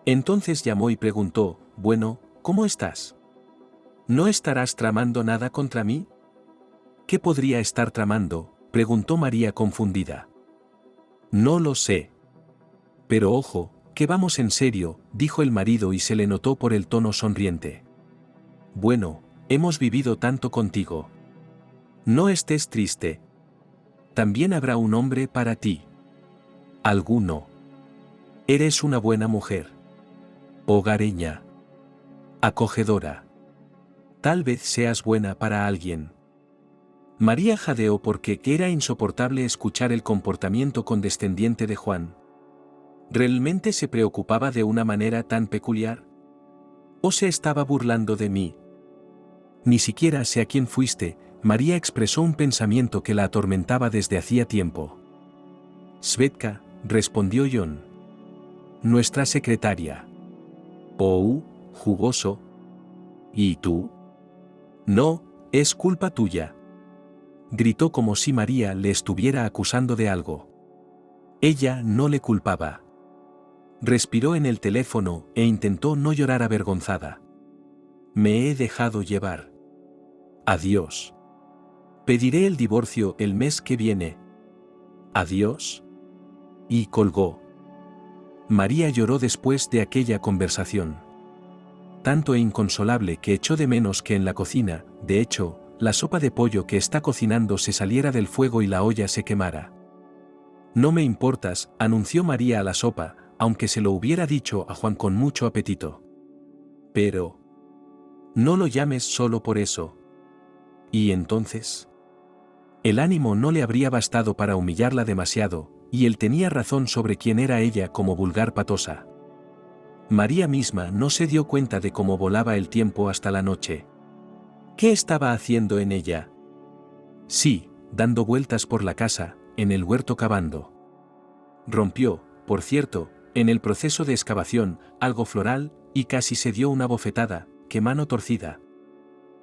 Entonces llamó y preguntó, bueno, ¿cómo estás? ¿No estarás tramando nada contra mí? ¿Qué podría estar tramando?, preguntó María confundida. No lo sé. Pero ojo, que vamos en serio, dijo el marido y se le notó por el tono sonriente. Bueno, hemos vivido tanto contigo. No estés triste. También habrá un hombre para ti. Alguno. Eres una buena mujer. Hogareña. Acogedora. Tal vez seas buena para alguien. María jadeó porque era insoportable escuchar el comportamiento condescendiente de Juan. ¿Realmente se preocupaba de una manera tan peculiar? ¿O se estaba burlando de mí? Ni siquiera sé a quién fuiste. María expresó un pensamiento que la atormentaba desde hacía tiempo. Svetka, respondió Ion. Nuestra secretaria. Oh, jugoso. ¿Y tú? No, es culpa tuya. Gritó como si María le estuviera acusando de algo. Ella no le culpaba. Respiró en el teléfono e intentó no llorar avergonzada. Me he dejado llevar. Adiós. Pediré el divorcio el mes que viene. Adiós. Y colgó. María lloró después de aquella conversación. Tanto e inconsolable que echó de menos que en la cocina, de hecho, la sopa de pollo que está cocinando se saliera del fuego y la olla se quemara. No me importas, anunció María a la sopa, aunque se lo hubiera dicho a Juan con mucho apetito. Pero no lo llames solo por eso. ¿Y entonces? El ánimo no le habría bastado para humillarla demasiado, y él tenía razón sobre quién era ella como vulgar patosa. María misma no se dio cuenta de cómo volaba el tiempo hasta la noche. ¿Qué estaba haciendo en ella? Sí, dando vueltas por la casa, en el huerto cavando. Rompió, por cierto, en el proceso de excavación, algo floral, y casi se dio una bofetada. ¡Qué mano torcida!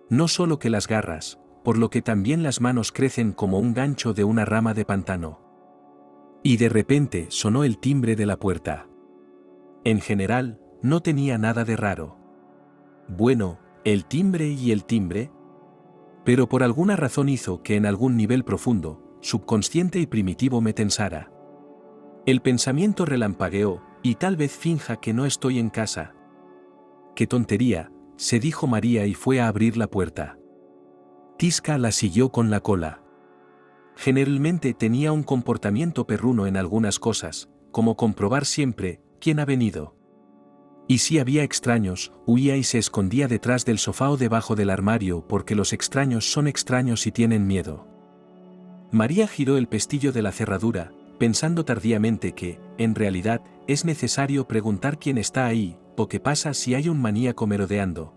No solo que las garras, por lo que también las manos crecen como un gancho de una rama de pantano. Y de repente sonó el timbre de la puerta. En general, no tenía nada de raro. Bueno, el timbre y el timbre. Pero por alguna razón hizo que en algún nivel profundo, subconsciente y primitivo me tensara. El pensamiento relampagueó, y tal vez finja que no estoy en casa. ¡Qué tontería!, se dijo María y fue a abrir la puerta. Tisca la siguió con la cola. Generalmente tenía un comportamiento perruno en algunas cosas, como comprobar siempre quién ha venido. Y si había extraños, huía y se escondía detrás del sofá o debajo del armario porque los extraños son extraños y tienen miedo. María giró el pestillo de la cerradura, pensando tardíamente que, en realidad, es necesario preguntar quién está ahí, o qué pasa si hay un maníaco merodeando.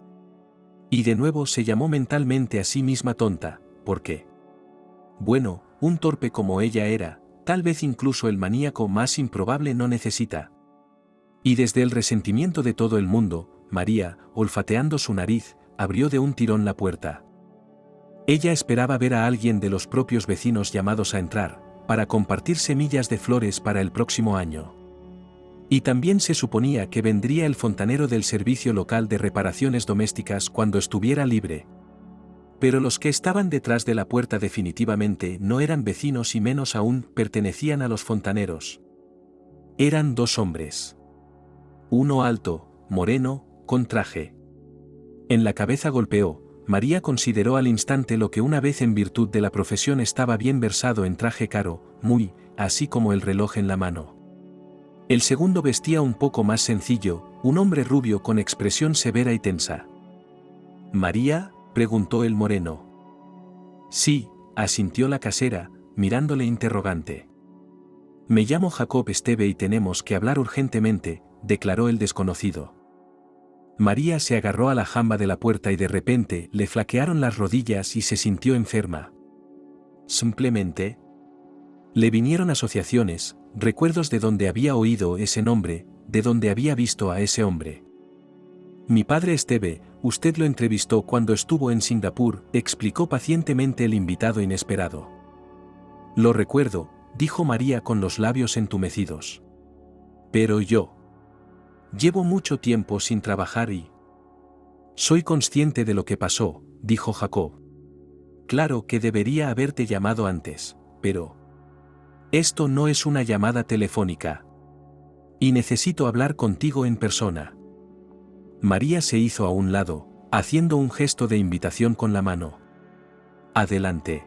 Y de nuevo se llamó mentalmente a sí misma tonta, ¿por qué? Bueno, un torpe como ella era, tal vez incluso el maníaco más improbable no necesita. Y desde el resentimiento de todo el mundo, María, olfateando su nariz, abrió de un tirón la puerta. Ella esperaba ver a alguien de los propios vecinos llamados a entrar, para compartir semillas de flores para el próximo año. Y también se suponía que vendría el fontanero del servicio local de reparaciones domésticas cuando estuviera libre. Pero los que estaban detrás de la puerta definitivamente no eran vecinos y menos aún pertenecían a los fontaneros. Eran dos hombres. Uno alto, moreno, con traje. En la cabeza golpeó. María consideró al instante lo que una vez en virtud de la profesión estaba bien versado en traje caro, muy, así como el reloj en la mano. El segundo vestía un poco más sencillo, un hombre rubio con expresión severa y tensa. «¿María?», preguntó el moreno. «Sí», asintió la casera, mirándole interrogante. «Me llamo Jacob Esteve y tenemos que hablar urgentemente», declaró el desconocido. María se agarró a la jamba de la puerta y de repente le flaquearon las rodillas y se sintió enferma. Simplemente le vinieron asociaciones, recuerdos de donde había oído ese nombre, de donde había visto a ese hombre. «Mi padre Esteve, usted lo entrevistó cuando estuvo en Singapur», explicó pacientemente el invitado inesperado. «Lo recuerdo», dijo María con los labios entumecidos. «Pero yo llevo mucho tiempo sin trabajar y soy consciente de lo que pasó», dijo Jacob. «Claro que debería haberte llamado antes, pero esto no es una llamada telefónica. Y necesito hablar contigo en persona». María se hizo a un lado, haciendo un gesto de invitación con la mano. «Adelante».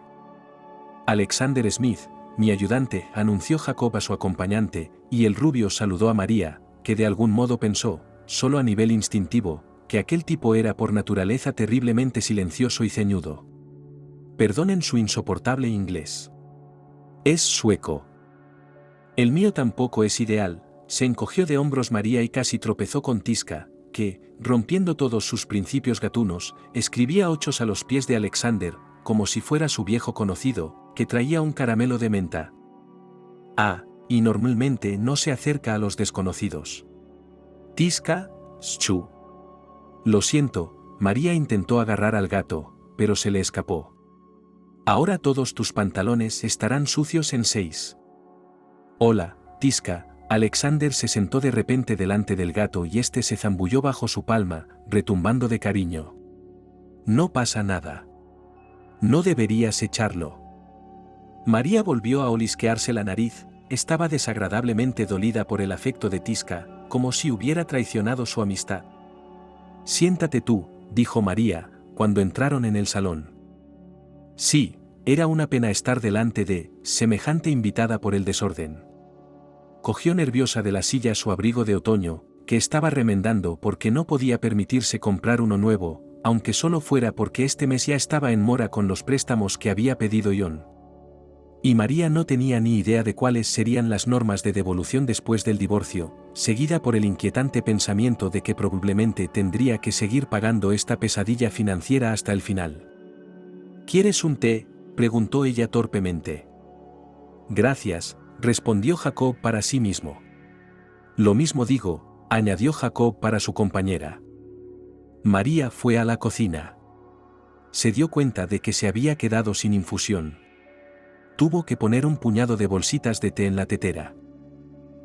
«Alexander Smith, mi ayudante», anunció Jacob a su acompañante, y el rubio saludó a María, que de algún modo pensó, solo a nivel instintivo, que aquel tipo era por naturaleza terriblemente silencioso y ceñudo. Perdonen su insoportable inglés. Es sueco. El mío tampoco es ideal. Se encogió de hombros María y casi tropezó con Tisca, que, rompiendo todos sus principios gatunos, escribía ochos a los pies de Alexander, como si fuera su viejo conocido, que traía un caramelo de menta. Y normalmente no se acerca a los desconocidos. Tisca, Schu. Lo siento, María intentó agarrar al gato, pero se le escapó. Ahora todos tus pantalones estarán sucios en 6. Hola, Tisca. Alexander se sentó de repente delante del gato y este se zambulló bajo su palma, retumbando de cariño. No pasa nada. No deberías echarlo. María volvió a olisquearse la nariz, estaba desagradablemente dolida por el afecto de Tisca, como si hubiera traicionado su amistad. Siéntate tú, dijo María, cuando entraron en el salón. Sí, era una pena estar delante de semejante invitada por el desorden. Cogió nerviosa de la silla su abrigo de otoño, que estaba remendando porque no podía permitirse comprar uno nuevo, aunque solo fuera porque este mes ya estaba en mora con los préstamos que había pedido John. Y María no tenía ni idea de cuáles serían las normas de devolución después del divorcio, seguida por el inquietante pensamiento de que probablemente tendría que seguir pagando esta pesadilla financiera hasta el final. ¿Quieres un té?, preguntó ella torpemente. Gracias, respondió Jacob para sí mismo. Lo mismo digo, añadió Jacob para su compañera. María fue a la cocina. Se dio cuenta de que se había quedado sin infusión. Tuvo que poner un puñado de bolsitas de té en la tetera.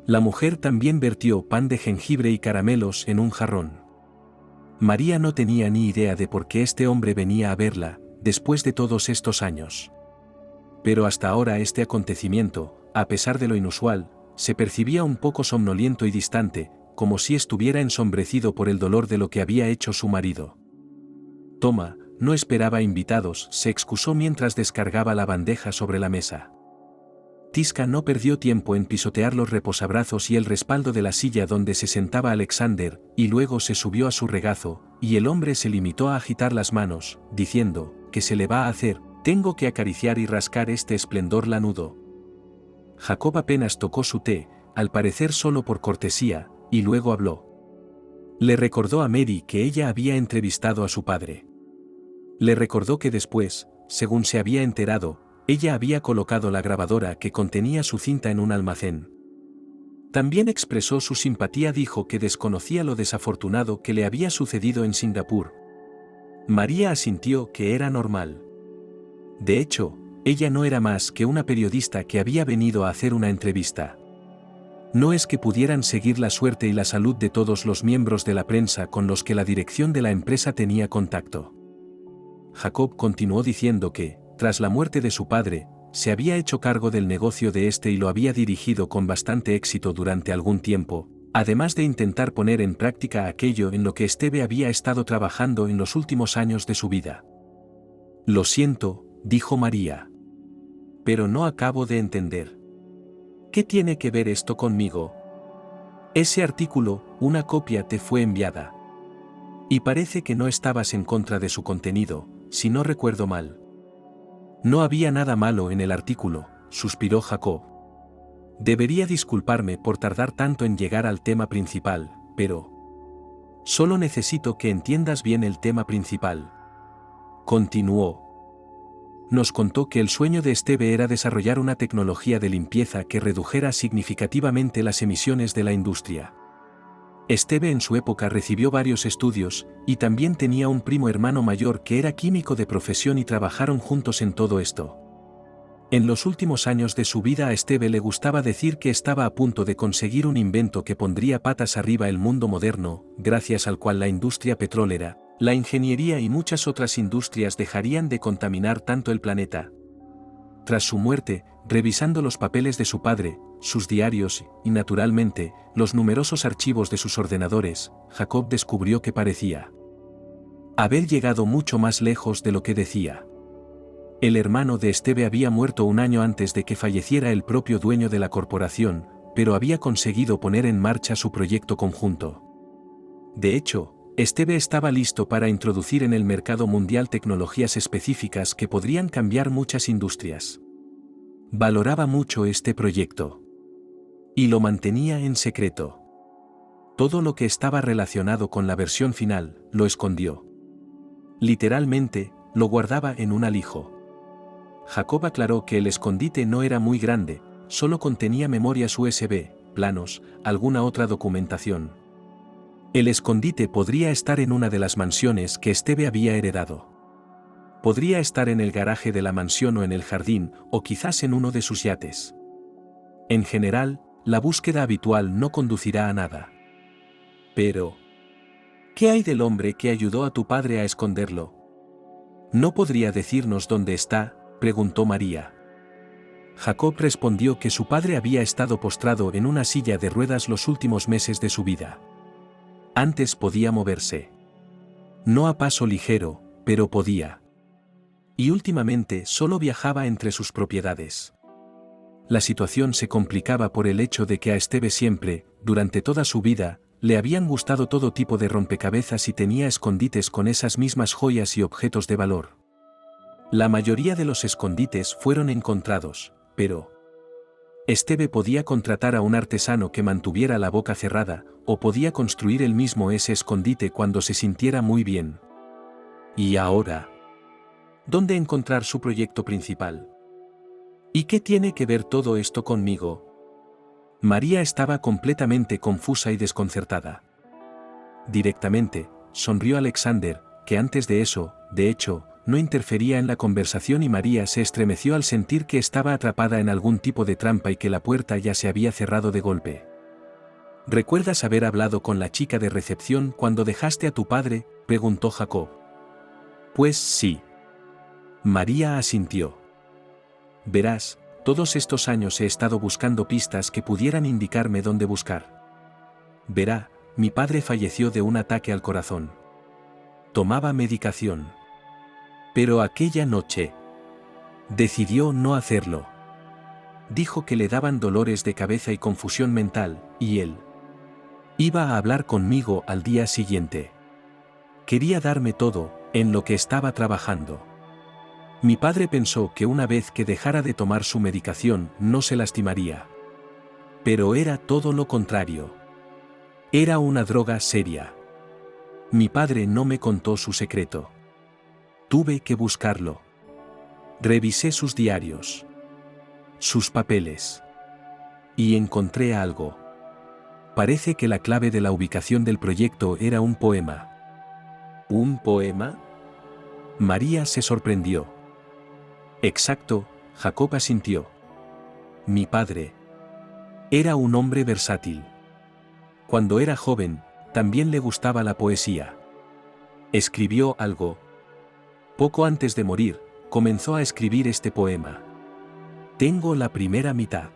La mujer también vertió pan de jengibre y caramelos en un jarrón. María no tenía ni idea de por qué este hombre venía a verla, después de todos estos años. Pero hasta ahora este acontecimiento, a pesar de lo inusual, se percibía un poco somnoliento y distante, como si estuviera ensombrecido por el dolor de lo que había hecho su marido. Toma, no esperaba invitados, se excusó mientras descargaba la bandeja sobre la mesa. Tisca no perdió tiempo en pisotear los reposabrazos y el respaldo de la silla donde se sentaba Alexander, y luego se subió a su regazo, y el hombre se limitó a agitar las manos, diciendo, ¿qué se le va a hacer? Tengo que acariciar y rascar este esplendor lanudo. Jacob apenas tocó su té, al parecer solo por cortesía, y luego habló. Le recordó a Mary que ella había entrevistado a su padre. Le recordó que después, según se había enterado, ella había colocado la grabadora que contenía su cinta en un almacén. También expresó su simpatía, dijo que desconocía lo desafortunado que le había sucedido en Singapur. María asintió que era normal. De hecho, ella no era más que una periodista que había venido a hacer una entrevista. No es que pudieran seguir la suerte y la salud de todos los miembros de la prensa con los que la dirección de la empresa tenía contacto. Jacob continuó diciendo que, tras la muerte de su padre, se había hecho cargo del negocio de este y lo había dirigido con bastante éxito durante algún tiempo, además de intentar poner en práctica aquello en lo que Esteve había estado trabajando en los últimos años de su vida. «Lo siento», dijo María. «Pero no acabo de entender. ¿Qué tiene que ver esto conmigo? Ese artículo, una copia te fue enviada. Y parece que no estabas en contra de su contenido, si no recuerdo mal». «No había nada malo en el artículo», suspiró Jacob. «Debería disculparme por tardar tanto en llegar al tema principal, pero... solo necesito que entiendas bien el tema principal». Continuó. Nos contó que el sueño de Esteve era desarrollar una tecnología de limpieza que redujera significativamente las emisiones de la industria. Esteve en su época recibió varios estudios, y también tenía un primo hermano mayor que era químico de profesión y trabajaron juntos en todo esto. En los últimos años de su vida a Esteve le gustaba decir que estaba a punto de conseguir un invento que pondría patas arriba el mundo moderno, gracias al cual la industria petrolera, la ingeniería y muchas otras industrias dejarían de contaminar tanto el planeta. Tras su muerte, revisando los papeles de su padre, sus diarios y, naturalmente, los numerosos archivos de sus ordenadores, Jacob descubrió que parecía haber llegado mucho más lejos de lo que decía. El hermano de Esteve había muerto un año antes de que falleciera el propio dueño de la corporación, pero había conseguido poner en marcha su proyecto conjunto. De hecho, Esteve estaba listo para introducir en el mercado mundial tecnologías específicas que podrían cambiar muchas industrias. Valoraba mucho este proyecto. Y lo mantenía en secreto. Todo lo que estaba relacionado con la versión final, lo escondió. Literalmente, lo guardaba en un alijo. Jacob aclaró que el escondite no era muy grande, solo contenía memorias USB, planos, alguna otra documentación. El escondite podría estar en una de las mansiones que Esteve había heredado. Podría estar en el garaje de la mansión o en el jardín, o quizás en uno de sus yates. En general, la búsqueda habitual no conducirá a nada. Pero, ¿qué hay del hombre que ayudó a tu padre a esconderlo? ¿No podría decirnos dónde está?, preguntó María. Jacob respondió que su padre había estado postrado en una silla de ruedas los últimos meses de su vida. Antes podía moverse. No a paso ligero, pero podía. Y últimamente solo viajaba entre sus propiedades. La situación se complicaba por el hecho de que a Esteve siempre, durante toda su vida, le habían gustado todo tipo de rompecabezas y tenía escondites con esas mismas joyas y objetos de valor. La mayoría de los escondites fueron encontrados, pero Esteve podía contratar a un artesano que mantuviera la boca cerrada, o podía construir él mismo ese escondite cuando se sintiera muy bien. ¿Y ahora? ¿Dónde encontrar su proyecto principal? ¿Y qué tiene que ver todo esto conmigo? María estaba completamente confusa y desconcertada. Directamente, sonrió Alexander, que antes de eso, de hecho, no interfería en la conversación, y María se estremeció al sentir que estaba atrapada en algún tipo de trampa y que la puerta ya se había cerrado de golpe. ¿Recuerdas haber hablado con la chica de recepción cuando dejaste a tu padre?, preguntó Jacob. Pues sí. María asintió. Verás, todos estos años he estado buscando pistas que pudieran indicarme dónde buscar. Verá, mi padre falleció de un ataque al corazón. Tomaba medicación. Pero aquella noche decidió no hacerlo. Dijo que le daban dolores de cabeza y confusión mental, y él iba a hablar conmigo al día siguiente. Quería darme todo, en lo que estaba trabajando. Mi padre pensó que una vez que dejara de tomar su medicación no se lastimaría. Pero era todo lo contrario. Era una droga seria. Mi padre no me contó su secreto. Tuve que buscarlo. Revisé sus diarios, sus papeles. Y encontré algo. Parece que la clave de la ubicación del proyecto era un poema. ¿Un poema? María se sorprendió. Exacto, Jacob asintió. Mi padre era un hombre versátil. Cuando era joven, también le gustaba la poesía. Escribió algo. Poco antes de morir, comenzó a escribir este poema. Tengo la primera mitad.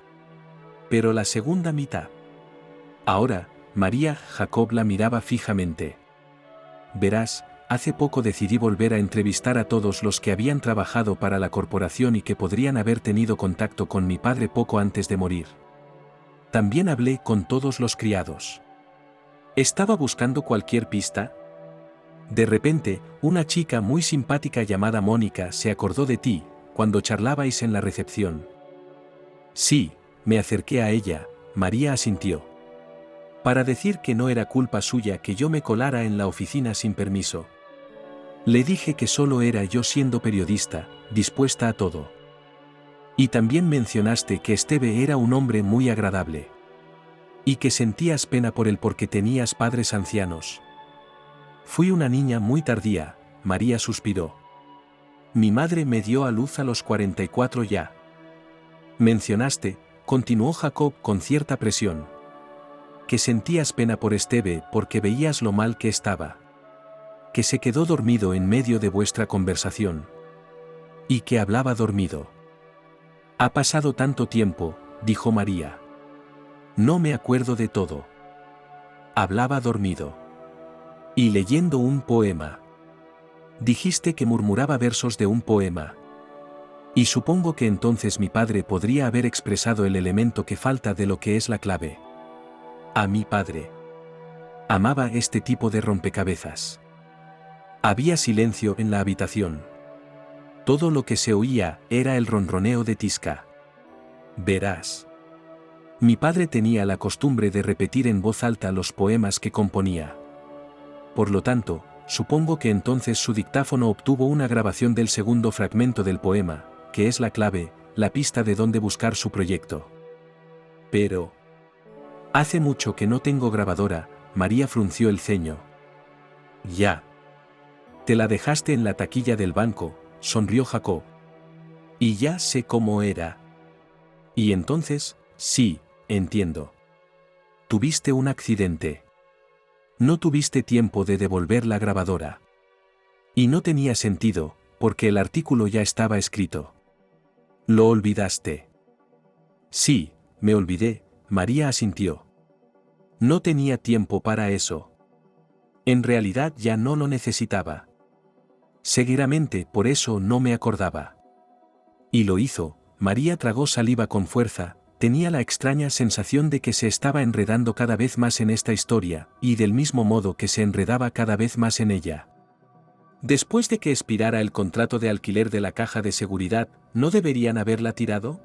Pero la segunda mitad. Ahora, María Jacob la miraba fijamente. Verás, hace poco decidí volver a entrevistar a todos los que habían trabajado para la corporación y que podrían haber tenido contacto con mi padre poco antes de morir. También hablé con todos los criados. ¿Estaba buscando cualquier pista? De repente, una chica muy simpática llamada Mónica se acordó de ti, cuando charlabais en la recepción. Sí, me acerqué a ella, María asintió. Para decir que no era culpa suya que yo me colara en la oficina sin permiso. Le dije que solo era yo siendo periodista, dispuesta a todo. Y también mencionaste que Esteve era un hombre muy agradable. Y que sentías pena por él porque tenías padres ancianos. Fui una niña muy tardía, María suspiró. Mi madre me dio a luz a los 44 ya. Mencionaste, continuó Jacob con cierta presión, que sentías pena por Esteve porque veías lo mal que estaba. Que se quedó dormido en medio de vuestra conversación. Y que hablaba dormido. Ha pasado tanto tiempo, dijo María. No me acuerdo de todo. Hablaba dormido. Y leyendo un poema. Dijiste que murmuraba versos de un poema. Y supongo que entonces mi padre podría haber expresado el elemento que falta de lo que es la clave. A mi padre. Amaba este tipo de rompecabezas. Había silencio en la habitación. Todo lo que se oía era el ronroneo de Tisca. Verás. Mi padre tenía la costumbre de repetir en voz alta los poemas que componía. Por lo tanto, supongo que entonces su dictáfono obtuvo una grabación del segundo fragmento del poema, que es la clave, la pista de dónde buscar su proyecto. Pero... hace mucho que no tengo grabadora, María frunció el ceño. Ya. Te la dejaste en la taquilla del banco, sonrió Jacob. Y ya sé cómo era. Y entonces, sí, entiendo. Tuviste un accidente. No tuviste tiempo de devolver la grabadora. Y no tenía sentido, porque el artículo ya estaba escrito. ¿Lo olvidaste? Sí, me olvidé, María asintió. No tenía tiempo para eso. En realidad ya no lo necesitaba. Seguramente por eso no me acordaba. Y lo hizo, María tragó saliva con fuerza, tenía la extraña sensación de que se estaba enredando cada vez más en esta historia, y del mismo modo que se enredaba cada vez más en ella. Después de que expirara el contrato de alquiler de la caja de seguridad, ¿no deberían haberla tirado?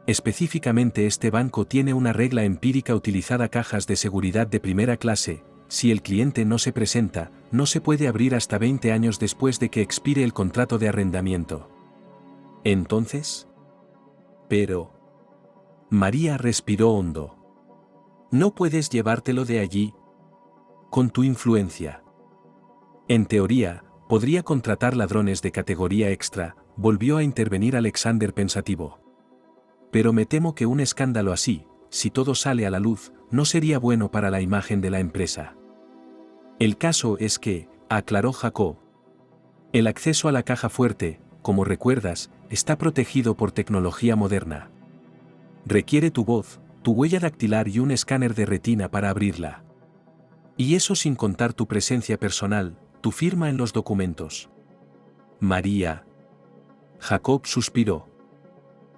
Específicamente este banco tiene una regla empírica utilizada: cajas de seguridad de primera clase, si el cliente no se presenta, no se puede abrir hasta 20 años después de que expire el contrato de arrendamiento. Entonces... Pero... María respiró hondo. ¿No puedes llevártelo de allí? Con tu influencia. En teoría, podría contratar ladrones de categoría extra, volvió a intervenir Alexander pensativo. Pero me temo que un escándalo así, si todo sale a la luz, no sería bueno para la imagen de la empresa. El caso es que, aclaró Jacob, el acceso a la caja fuerte, como recuerdas, está protegido por tecnología moderna. Requiere tu voz, tu huella dactilar y un escáner de retina para abrirla. Y eso sin contar tu presencia personal, tu firma en los documentos. María. Jacob suspiró.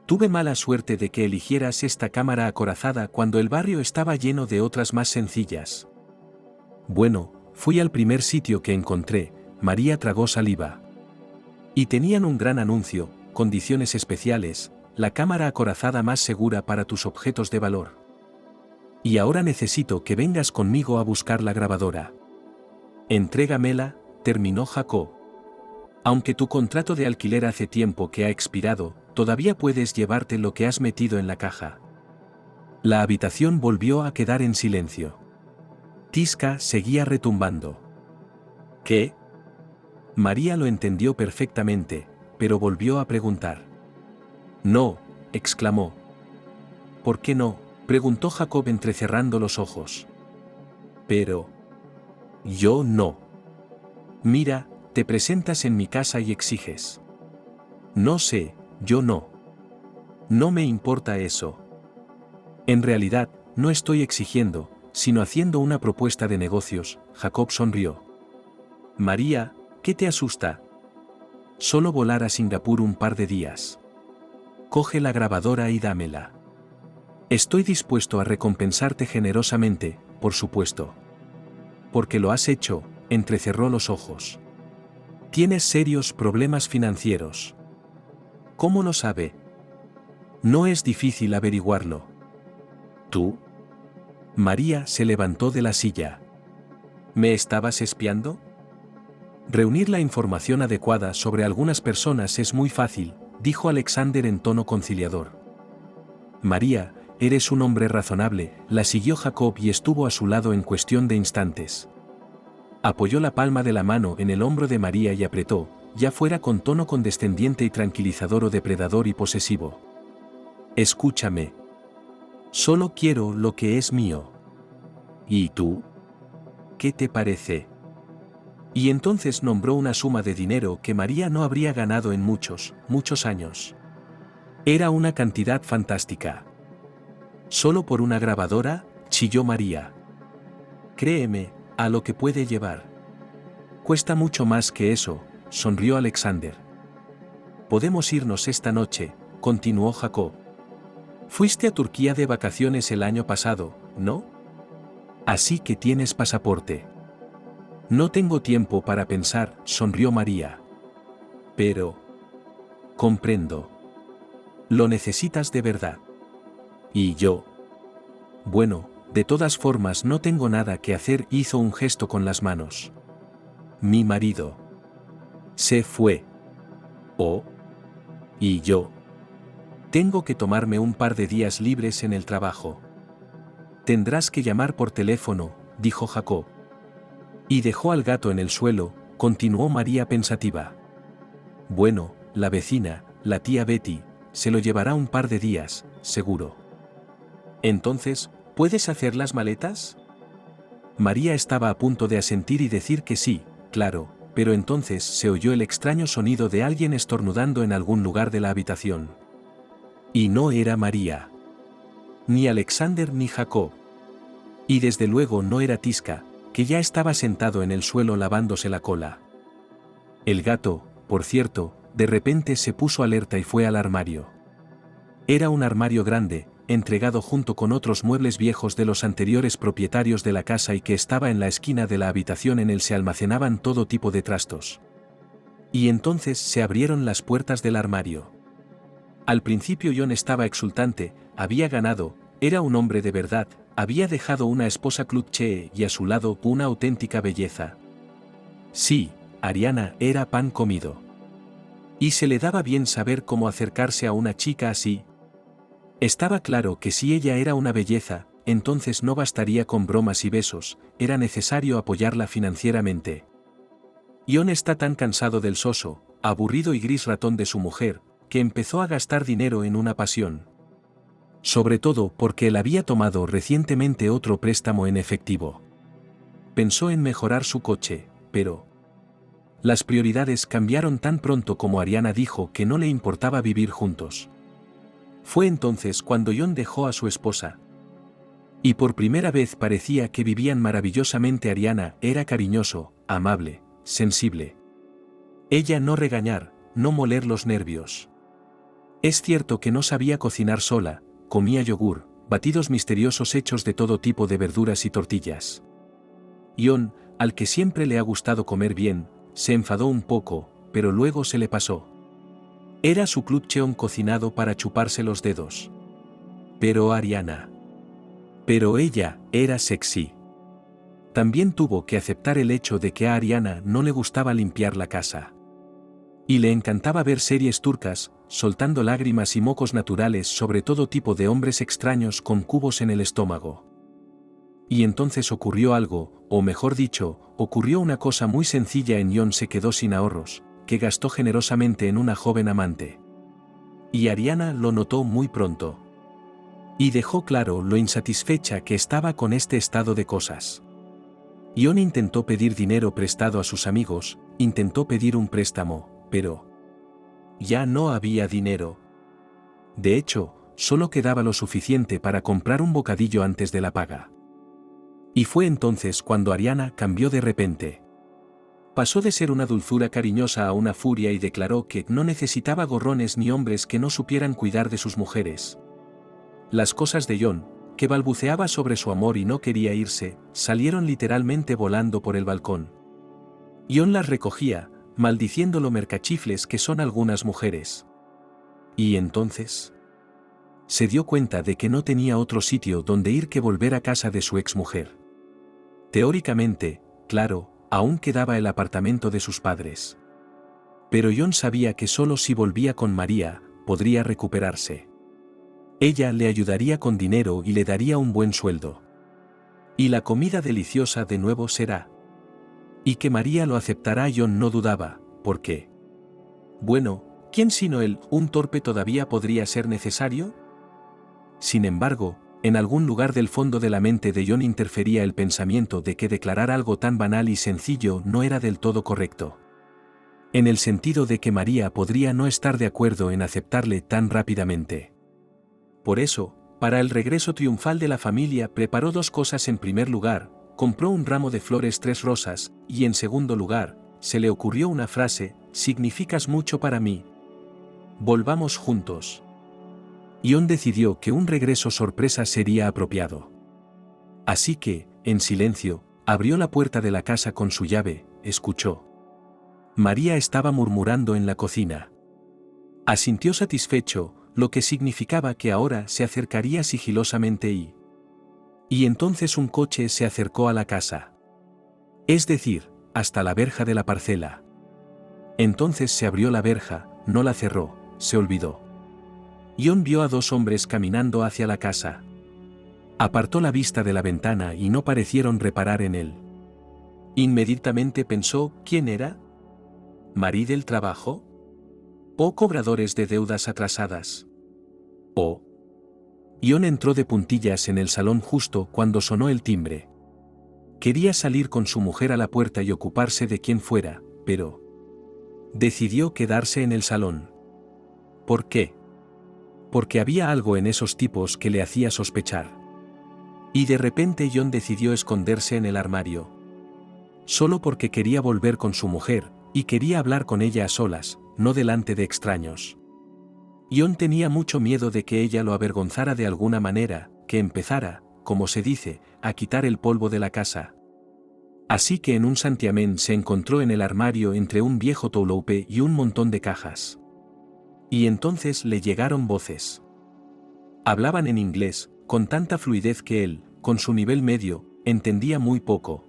Tuve mala suerte de que eligieras esta cámara acorazada cuando el barrio estaba lleno de otras más sencillas. Bueno, fui al primer sitio que encontré, María tragó saliva. Y tenían un gran anuncio, condiciones especiales, la cámara acorazada más segura para tus objetos de valor. Y ahora necesito que vengas conmigo a buscar la grabadora. Entrégamela, terminó Jacob. Aunque tu contrato de alquiler hace tiempo que ha expirado, todavía puedes llevarte lo que has metido en la caja. La habitación volvió a quedar en silencio. Tisca seguía retumbando. ¿Qué? María lo entendió perfectamente, pero volvió a preguntar. No, exclamó. ¿Por qué no?, preguntó Jacob entrecerrando los ojos. Pero... yo no. Mira, Te presentas en mi casa y exiges. No sé, yo no. No me importa eso. En realidad, no estoy exigiendo, sino haciendo una propuesta de negocios. Jacob sonrió. María, ¿qué te asusta? Solo volar a Singapur un par de días. Coge la grabadora y dámela. Estoy dispuesto a recompensarte generosamente, por supuesto. Porque lo has hecho, entrecerró los ojos. Tienes serios problemas financieros. ¿Cómo lo sabe? No es difícil averiguarlo. ¿Tú? María se levantó de la silla. ¿Me estabas espiando? Reunir la información adecuada sobre algunas personas es muy fácil, dijo Alexander en tono conciliador. María, eres un hombre razonable, la siguió Jacob y estuvo a su lado en cuestión de instantes. Apoyó la palma de la mano en el hombro de María y apretó, ya fuera con tono condescendiente y tranquilizador o depredador y posesivo. Escúchame. Solo quiero lo que es mío. ¿Y tú? ¿Qué te parece? Y entonces nombró una suma de dinero que María no habría ganado en muchos, muchos años. Era una cantidad fantástica. ¿Solo por una grabadora?, chilló María. Créeme, a lo que puede llevar. Cuesta mucho más que eso, sonrió Alexander. Podemos irnos esta noche, continuó Jacob. Fuiste a Turquía de vacaciones el año pasado, ¿no? Así que tienes pasaporte. No tengo tiempo para pensar, sonrió María. Pero... comprendo. Lo necesitas de verdad. ¿Y yo? Bueno, de todas formas no tengo nada que hacer, hizo un gesto con las manos. Mi marido. Se fue. Oh. ¿Y yo? Tengo que tomarme un par de días libres en el trabajo. Tendrás que llamar por teléfono, dijo Jacob. Y dejó al gato en el suelo, continuó María pensativa. Bueno, la vecina, la tía Betty, se lo llevará un par de días, seguro. Entonces, ¿puedes hacer las maletas? María estaba a punto de asentir y decir que sí, claro, pero entonces se oyó el extraño sonido de alguien estornudando en algún lugar de la habitación. Y no era María. Ni Alexander ni Jacob. Y desde luego no era Tisca, que ya estaba sentado en el suelo lavándose la cola. El gato, por cierto, de repente se puso alerta y fue al armario. Era un armario grande, entregado junto con otros muebles viejos de los anteriores propietarios de la casa y que estaba en la esquina de la habitación. En él se almacenaban todo tipo de trastos. Y entonces se abrieron las puertas del armario. Al principio John estaba exultante, había ganado, era un hombre de verdad, había dejado una esposa clutche y a su lado una auténtica belleza. Sí, Ariana era pan comido. Y se le daba bien saber cómo acercarse a una chica así. Estaba claro que si ella era una belleza, entonces no bastaría con bromas y besos, era necesario apoyarla financieramente. John está tan cansado del soso, aburrido y gris ratón de su mujer, que empezó a gastar dinero en una pasión. Sobre todo porque él había tomado recientemente otro préstamo en efectivo. Pensó en mejorar su coche, pero... las prioridades cambiaron tan pronto como Ariana dijo que no le importaba vivir juntos. Fue entonces cuando John dejó a su esposa. Y por primera vez parecía que vivían maravillosamente. Ariana era cariñoso, amable, sensible. Ella no regañar, no moler los nervios. Es cierto que no sabía cocinar sola, comía yogur, batidos misteriosos hechos de todo tipo de verduras y tortillas. John, al que siempre le ha gustado comer bien, se enfadó un poco, pero luego se le pasó. Era su club cheon cocinado para chuparse los dedos. Pero Ariana. Pero ella era sexy. También tuvo que aceptar el hecho de que a Ariana no le gustaba limpiar la casa. Y le encantaba ver series turcas, soltando lágrimas y mocos naturales sobre todo tipo de hombres extraños con cubos en el estómago. Y entonces ocurrió algo, o mejor dicho, ocurrió una cosa muy sencilla. John se quedó sin ahorros, que gastó generosamente en una joven amante. Y Ariana lo notó muy pronto. Y dejó claro lo insatisfecha que estaba con este estado de cosas. John intentó pedir dinero prestado a sus amigos, intentó pedir un préstamo, pero ya no había dinero. De hecho, solo quedaba lo suficiente para comprar un bocadillo antes de la paga. Y fue entonces cuando Ariana cambió de repente. Pasó de ser una dulzura cariñosa a una furia y declaró que no necesitaba gorrones ni hombres que no supieran cuidar de sus mujeres. Las cosas de John, que balbuceaba sobre su amor y no quería irse, salieron literalmente volando por el balcón. John las recogía, maldiciendo lo mercachifles que son algunas mujeres. Y entonces se dio cuenta de que no tenía otro sitio donde ir que volver a casa de su exmujer. Teóricamente, claro, aún quedaba el apartamento de sus padres. Pero John sabía que solo si volvía con María, podría recuperarse. Ella le ayudaría con dinero y le daría un buen sueldo. Y la comida deliciosa de nuevo será. Y que María lo aceptará John no dudaba, ¿por qué? Bueno, ¿quién sino él, un torpe todavía podría ser necesario? Sin embargo, en algún lugar del fondo de la mente de John interfería el pensamiento de que declarar algo tan banal y sencillo no era del todo correcto. En el sentido de que María podría no estar de acuerdo en aceptarle tan rápidamente. Por eso, para el regreso triunfal de la familia preparó dos cosas. En primer lugar, compró un ramo de flores 3 rosas, y en segundo lugar, se le ocurrió una frase: significas mucho para mí. Volvamos juntos. John decidió que un regreso sorpresa sería apropiado. Así que, en silencio, abrió la puerta de la casa con su llave, escuchó. María estaba murmurando en la cocina. Asintió satisfecho, lo que significaba que ahora se acercaría sigilosamente y entonces un coche se acercó a la casa. Es decir, hasta la verja de la parcela. Entonces se abrió la verja, no la cerró, se olvidó. John vio a dos hombres caminando hacia la casa. Apartó la vista de la ventana y no parecieron reparar en él. Inmediatamente pensó, ¿quién era? ¿Marí del trabajo? ¿O cobradores de deudas atrasadas? ¿O? John entró de puntillas en el salón justo cuando sonó el timbre. Quería salir con su mujer a la puerta y ocuparse de quien fuera, pero decidió quedarse en el salón. ¿Por qué? Porque había algo en esos tipos que le hacía sospechar. Y de repente John decidió esconderse en el armario. Solo porque quería volver con su mujer, y quería hablar con ella a solas, no delante de extraños. John tenía mucho miedo de que ella lo avergonzara de alguna manera, que empezara, como se dice, a quitar el polvo de la casa. Así que en un santiamén se encontró en el armario entre un viejo touloupe y un montón de cajas. Y entonces le llegaron voces. Hablaban en inglés, con tanta fluidez que él, con su nivel medio, entendía muy poco.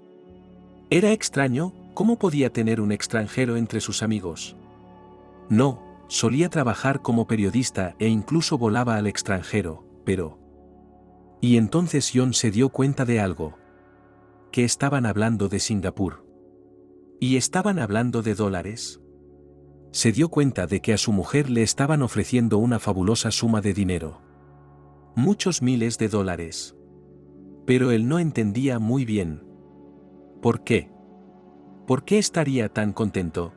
Era extraño, ¿cómo podía tener un extranjero entre sus amigos? No, solía trabajar como periodista e incluso volaba al extranjero, pero... Y entonces John se dio cuenta de algo. Que estaban hablando de Singapur. ¿Y estaban hablando de dólares? Se dio cuenta de que a su mujer le estaban ofreciendo una fabulosa suma de dinero. Muchos miles de dólares. Pero él no entendía muy bien. ¿Por qué? ¿Por qué estaría tan contento?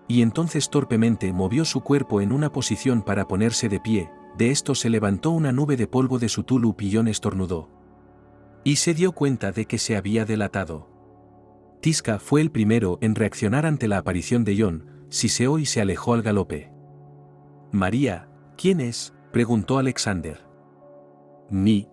Y entonces torpemente movió su cuerpo en una posición para ponerse de pie, de esto se levantó una nube de polvo de su tulup y John estornudó. Y se dio cuenta de que se había delatado. Tisca fue el primero en reaccionar ante la aparición de John, siseó y se alejó al galope. María, ¿quién es?, preguntó Alexander. Mi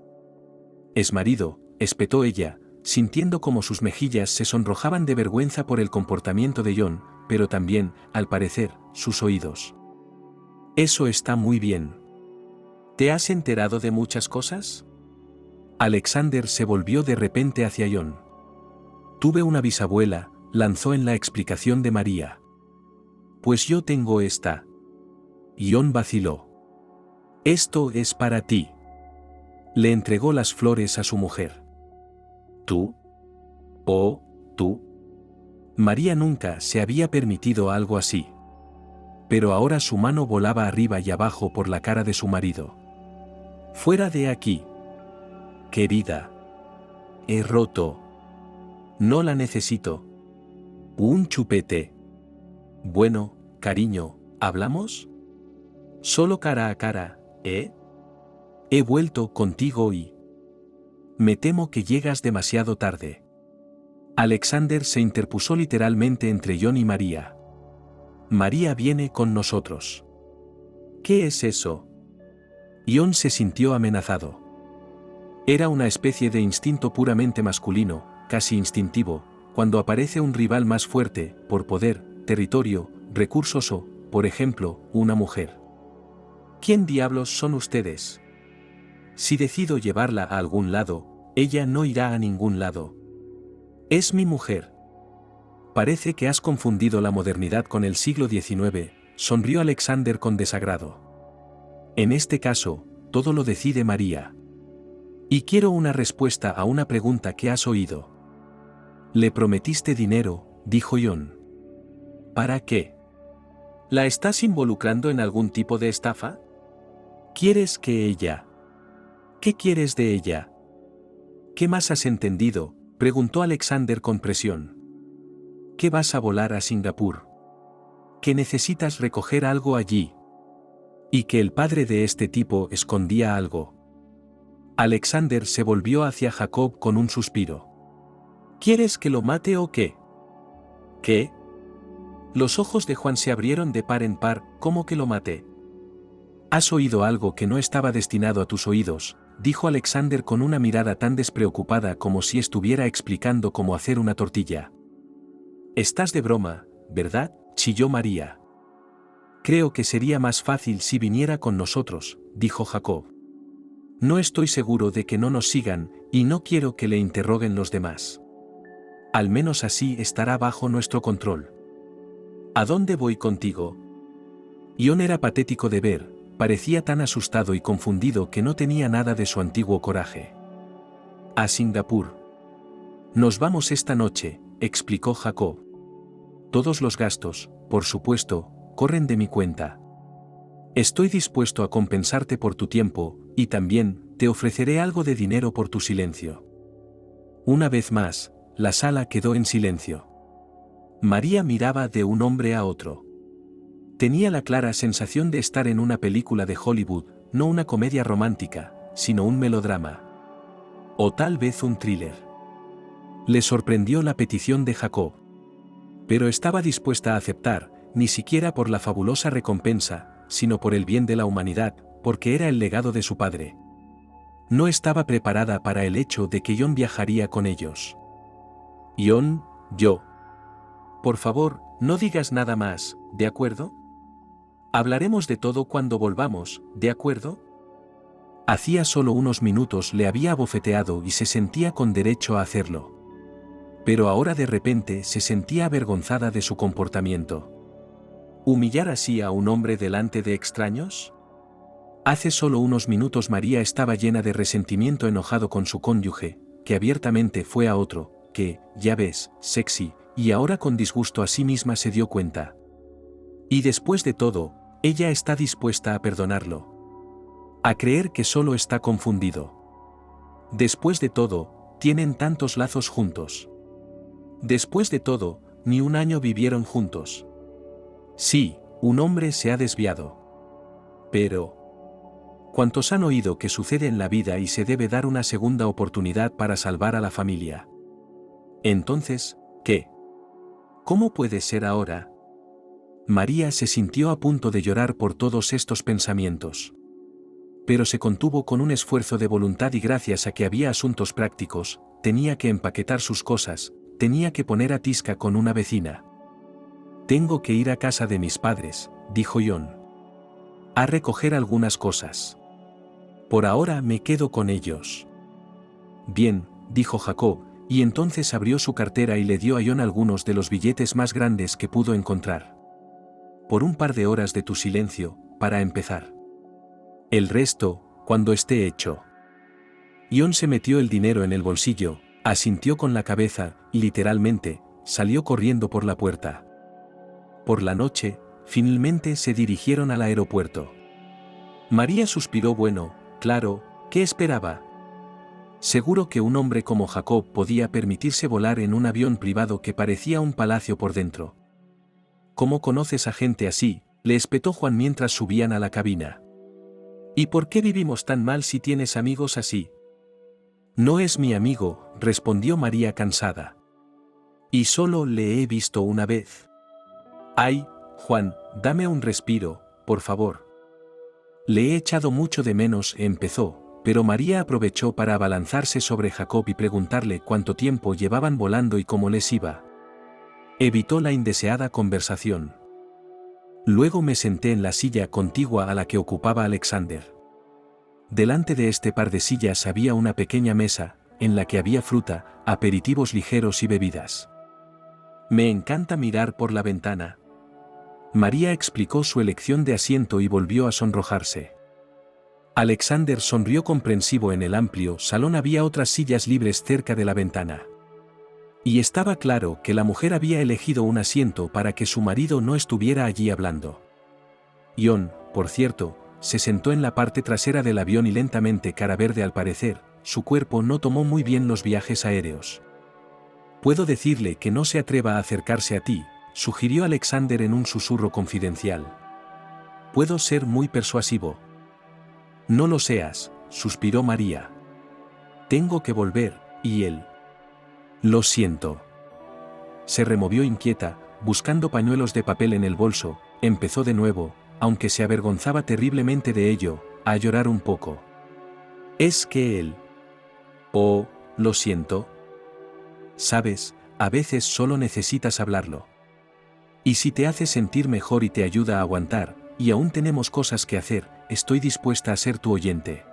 exmarido, espetó ella, sintiendo como sus mejillas se sonrojaban de vergüenza por el comportamiento de John, pero también, al parecer, sus oídos. Eso está muy bien. ¿Te has enterado de muchas cosas? Alexander se volvió de repente hacia John. Tuve una bisabuela, lanzó en la explicación de María. Pues yo tengo esta. John vaciló. Esto es para ti. Le entregó las flores a su mujer. ¿Tú? ¿Oh, tú? María nunca se había permitido algo así. Pero ahora su mano volaba arriba y abajo por la cara de su marido. Fuera de aquí. Querida. He roto. No la necesito. Un chupete. Bueno, cariño, ¿hablamos? Solo cara a cara, ¿eh? He vuelto contigo y... Me temo que llegas demasiado tarde. Alexander se interpuso literalmente entre John y María. María viene con nosotros. ¿Qué es eso? John se sintió amenazado. Era una especie de instinto puramente masculino, casi instintivo, cuando aparece un rival más fuerte, por poder, territorio, recursos o, por ejemplo, una mujer. ¿Quién diablos son ustedes? Si decido llevarla a algún lado, ella no irá a ningún lado. Es mi mujer. Parece que has confundido la modernidad con el siglo XIX, sonrió Alexander con desagrado. En este caso, todo lo decide María. Y quiero una respuesta a una pregunta que has oído. Le prometiste dinero, dijo John. ¿Para qué? ¿La estás involucrando en algún tipo de estafa? ¿Quieres que ella? ¿Qué quieres de ella? ¿Qué más has entendido?, preguntó Alexander con presión. ¿Qué vas a volar a Singapur? ¿Que necesitas recoger algo allí? Y que el padre de este tipo escondía algo. Alexander se volvió hacia Jacob con un suspiro. ¿Quieres que lo mate o qué? ¿Qué? Los ojos de Juan se abrieron de par en par. ¿Cómo que lo maté? Has oído algo que no estaba destinado a tus oídos, dijo Alexander con una mirada tan despreocupada como si estuviera explicando cómo hacer una tortilla. Estás de broma, ¿verdad?, chilló María. Creo que sería más fácil si viniera con nosotros, dijo Jacob. No estoy seguro de que no nos sigan, y no quiero que le interroguen los demás. Al menos así estará bajo nuestro control. ¿A dónde voy contigo? John era patético de ver, parecía tan asustado y confundido que no tenía nada de su antiguo coraje. A Singapur. Nos vamos esta noche, explicó Jacob. Todos los gastos, por supuesto, corren de mi cuenta. Estoy dispuesto a compensarte por tu tiempo, y también, te ofreceré algo de dinero por tu silencio. Una vez más, la sala quedó en silencio. María miraba de un hombre a otro. Tenía la clara sensación de estar en una película de Hollywood, no una comedia romántica, sino un melodrama. O tal vez un thriller. Le sorprendió la petición de Jacob. Pero estaba dispuesta a aceptar, ni siquiera por la fabulosa recompensa, sino por el bien de la humanidad, porque era el legado de su padre. No estaba preparada para el hecho de que John viajaría con ellos. John, yo. Por favor, no digas nada más, ¿de acuerdo? Hablaremos de todo cuando volvamos, ¿de acuerdo? Hacía solo unos minutos le había abofeteado y se sentía con derecho a hacerlo. Pero ahora de repente se sentía avergonzada de su comportamiento. ¿Humillar así a un hombre delante de extraños? Hace solo unos minutos María estaba llena de resentimiento, enojado con su cónyuge, que abiertamente fue a otro, que, ya ves, sexy, y ahora con disgusto a sí misma se dio cuenta. Y después de todo, ella está dispuesta a perdonarlo. A creer que solo está confundido. Después de todo, tienen tantos lazos juntos. Después de todo, ni un año vivieron juntos. Sí, un hombre se ha desviado. Pero... ¿cuántos han oído que sucede en la vida y se debe dar una segunda oportunidad para salvar a la familia? Entonces, ¿qué? ¿Cómo puede ser ahora? María se sintió a punto de llorar por todos estos pensamientos. Pero se contuvo con un esfuerzo de voluntad y gracias a que había asuntos prácticos, tenía que empaquetar sus cosas, tenía que poner a Tisca con una vecina. Tengo que ir a casa de mis padres, dijo John. A recoger algunas cosas. Por ahora me quedo con ellos. Bien, dijo Jacob, y entonces abrió su cartera y le dio a John algunos de los billetes más grandes que pudo encontrar. Por un par de horas de tu silencio, para empezar. El resto, cuando esté hecho. John se metió el dinero en el bolsillo, asintió con la cabeza, y literalmente, salió corriendo por la puerta. Por la noche, finalmente se dirigieron al aeropuerto. María suspiró. Bueno, claro, ¿qué esperaba? Seguro que un hombre como Jacob podía permitirse volar en un avión privado que parecía un palacio por dentro. ¿Cómo conoces a gente así?, le espetó Juan mientras subían a la cabina. ¿Y por qué vivimos tan mal si tienes amigos así? No es mi amigo, respondió María cansada. Y solo le he visto una vez. Ay, Juan, dame un respiro, por favor. Le he echado mucho de menos, empezó, pero María aprovechó para abalanzarse sobre Jacob y preguntarle cuánto tiempo llevaban volando y cómo les iba. Evitó la indeseada conversación. Luego me senté en la silla contigua a la que ocupaba Alexander. Delante de este par de sillas había una pequeña mesa, en la que había fruta, aperitivos ligeros y bebidas. Me encanta mirar por la ventana. María explicó su elección de asiento y volvió a sonrojarse. Alexander sonrió comprensivo. En el amplio salón había otras sillas libres cerca de la ventana. Y estaba claro que la mujer había elegido un asiento para que su marido no estuviera allí hablando. John, por cierto, se sentó en la parte trasera del avión y lentamente, cara verde al parecer, su cuerpo no tomó muy bien los viajes aéreos. Puedo decirle que no se atreva a acercarse a ti, sugirió Alexander en un susurro confidencial. Puedo ser muy persuasivo. No lo seas, suspiró María. Tengo que volver, y él. Lo siento. Se removió inquieta, buscando pañuelos de papel en el bolso, empezó de nuevo, aunque se avergonzaba terriblemente de ello, a llorar un poco. Es que él. Oh, lo siento. Sabes, a veces solo necesitas hablarlo. Y si te hace sentir mejor y te ayuda a aguantar, y aún tenemos cosas que hacer, estoy dispuesta a ser tu oyente.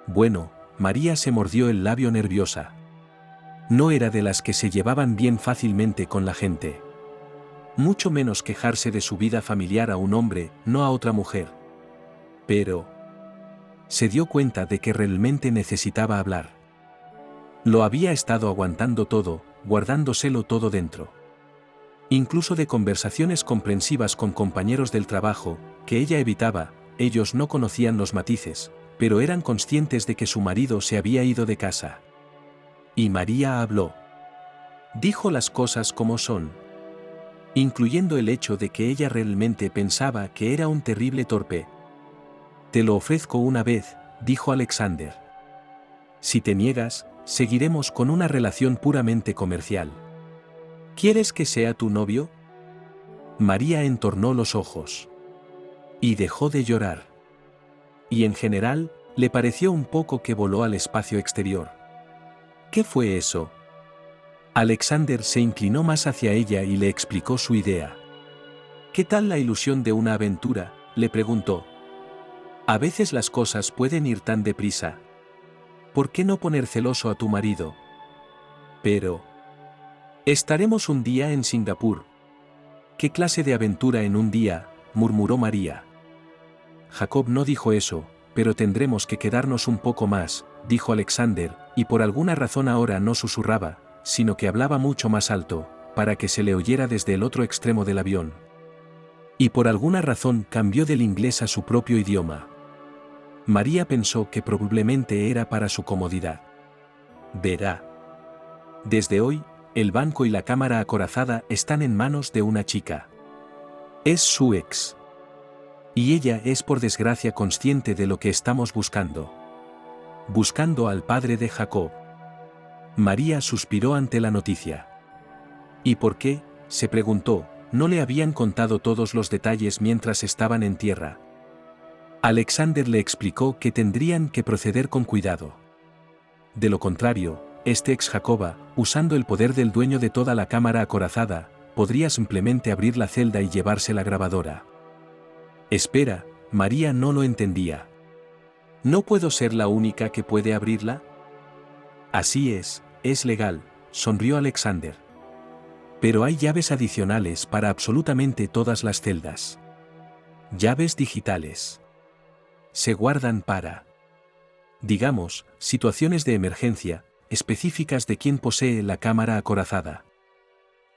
Bueno, María se mordió el labio nerviosa. No era de las que se llevaban bien fácilmente con la gente. Mucho menos quejarse de su vida familiar a un hombre, no a otra mujer. Pero se dio cuenta de que realmente necesitaba hablar. Lo había estado aguantando todo, guardándoselo todo dentro. Incluso de conversaciones comprensivas con compañeros del trabajo, que ella evitaba, ellos no conocían los matices, pero eran conscientes de que su marido se había ido de casa. Y María habló. Dijo las cosas como son. Incluyendo el hecho de que ella realmente pensaba que era un terrible torpe. Te lo ofrezco una vez, dijo Alexander. Si te niegas, seguiremos con una relación puramente comercial. ¿Quieres que sea tu novio? María entornó los ojos. Y dejó de llorar. Y en general, le pareció un poco que voló al espacio exterior. ¿Qué fue eso? Alexander se inclinó más hacia ella y le explicó su idea. ¿Qué tal la ilusión de una aventura?, le preguntó. A veces las cosas pueden ir tan deprisa. ¿Por qué no poner celoso a tu marido? Pero estaremos un día en Singapur. ¿Qué clase de aventura en un día?, murmuró María. Jacob no dijo eso, pero tendremos que quedarnos un poco más, dijo Alexander, y por alguna razón ahora no susurraba, sino que hablaba mucho más alto, para que se le oyera desde el otro extremo del avión. Y por alguna razón cambió del inglés a su propio idioma. María pensó que probablemente era para su comodidad. Verá. Desde hoy, el banco y la cámara acorazada están en manos de una chica. Es su ex. Y ella es por desgracia consciente de lo que estamos buscando. Buscando al padre de Jacob. María suspiró ante la noticia. ¿Y por qué?, se preguntó, no le habían contado todos los detalles mientras estaban en tierra. Alexander le explicó que tendrían que proceder con cuidado. De lo contrario, este ex Jacoba, usando el poder del dueño de toda la cámara acorazada, podría simplemente abrir la celda y llevarse la grabadora. Espera, María no lo entendía. ¿No puedo ser la única que puede abrirla? Así es legal, sonrió Alexander. Pero hay llaves adicionales para absolutamente todas las celdas. Llaves digitales. Se guardan para, digamos, situaciones de emergencia, específicas de quien posee la cámara acorazada.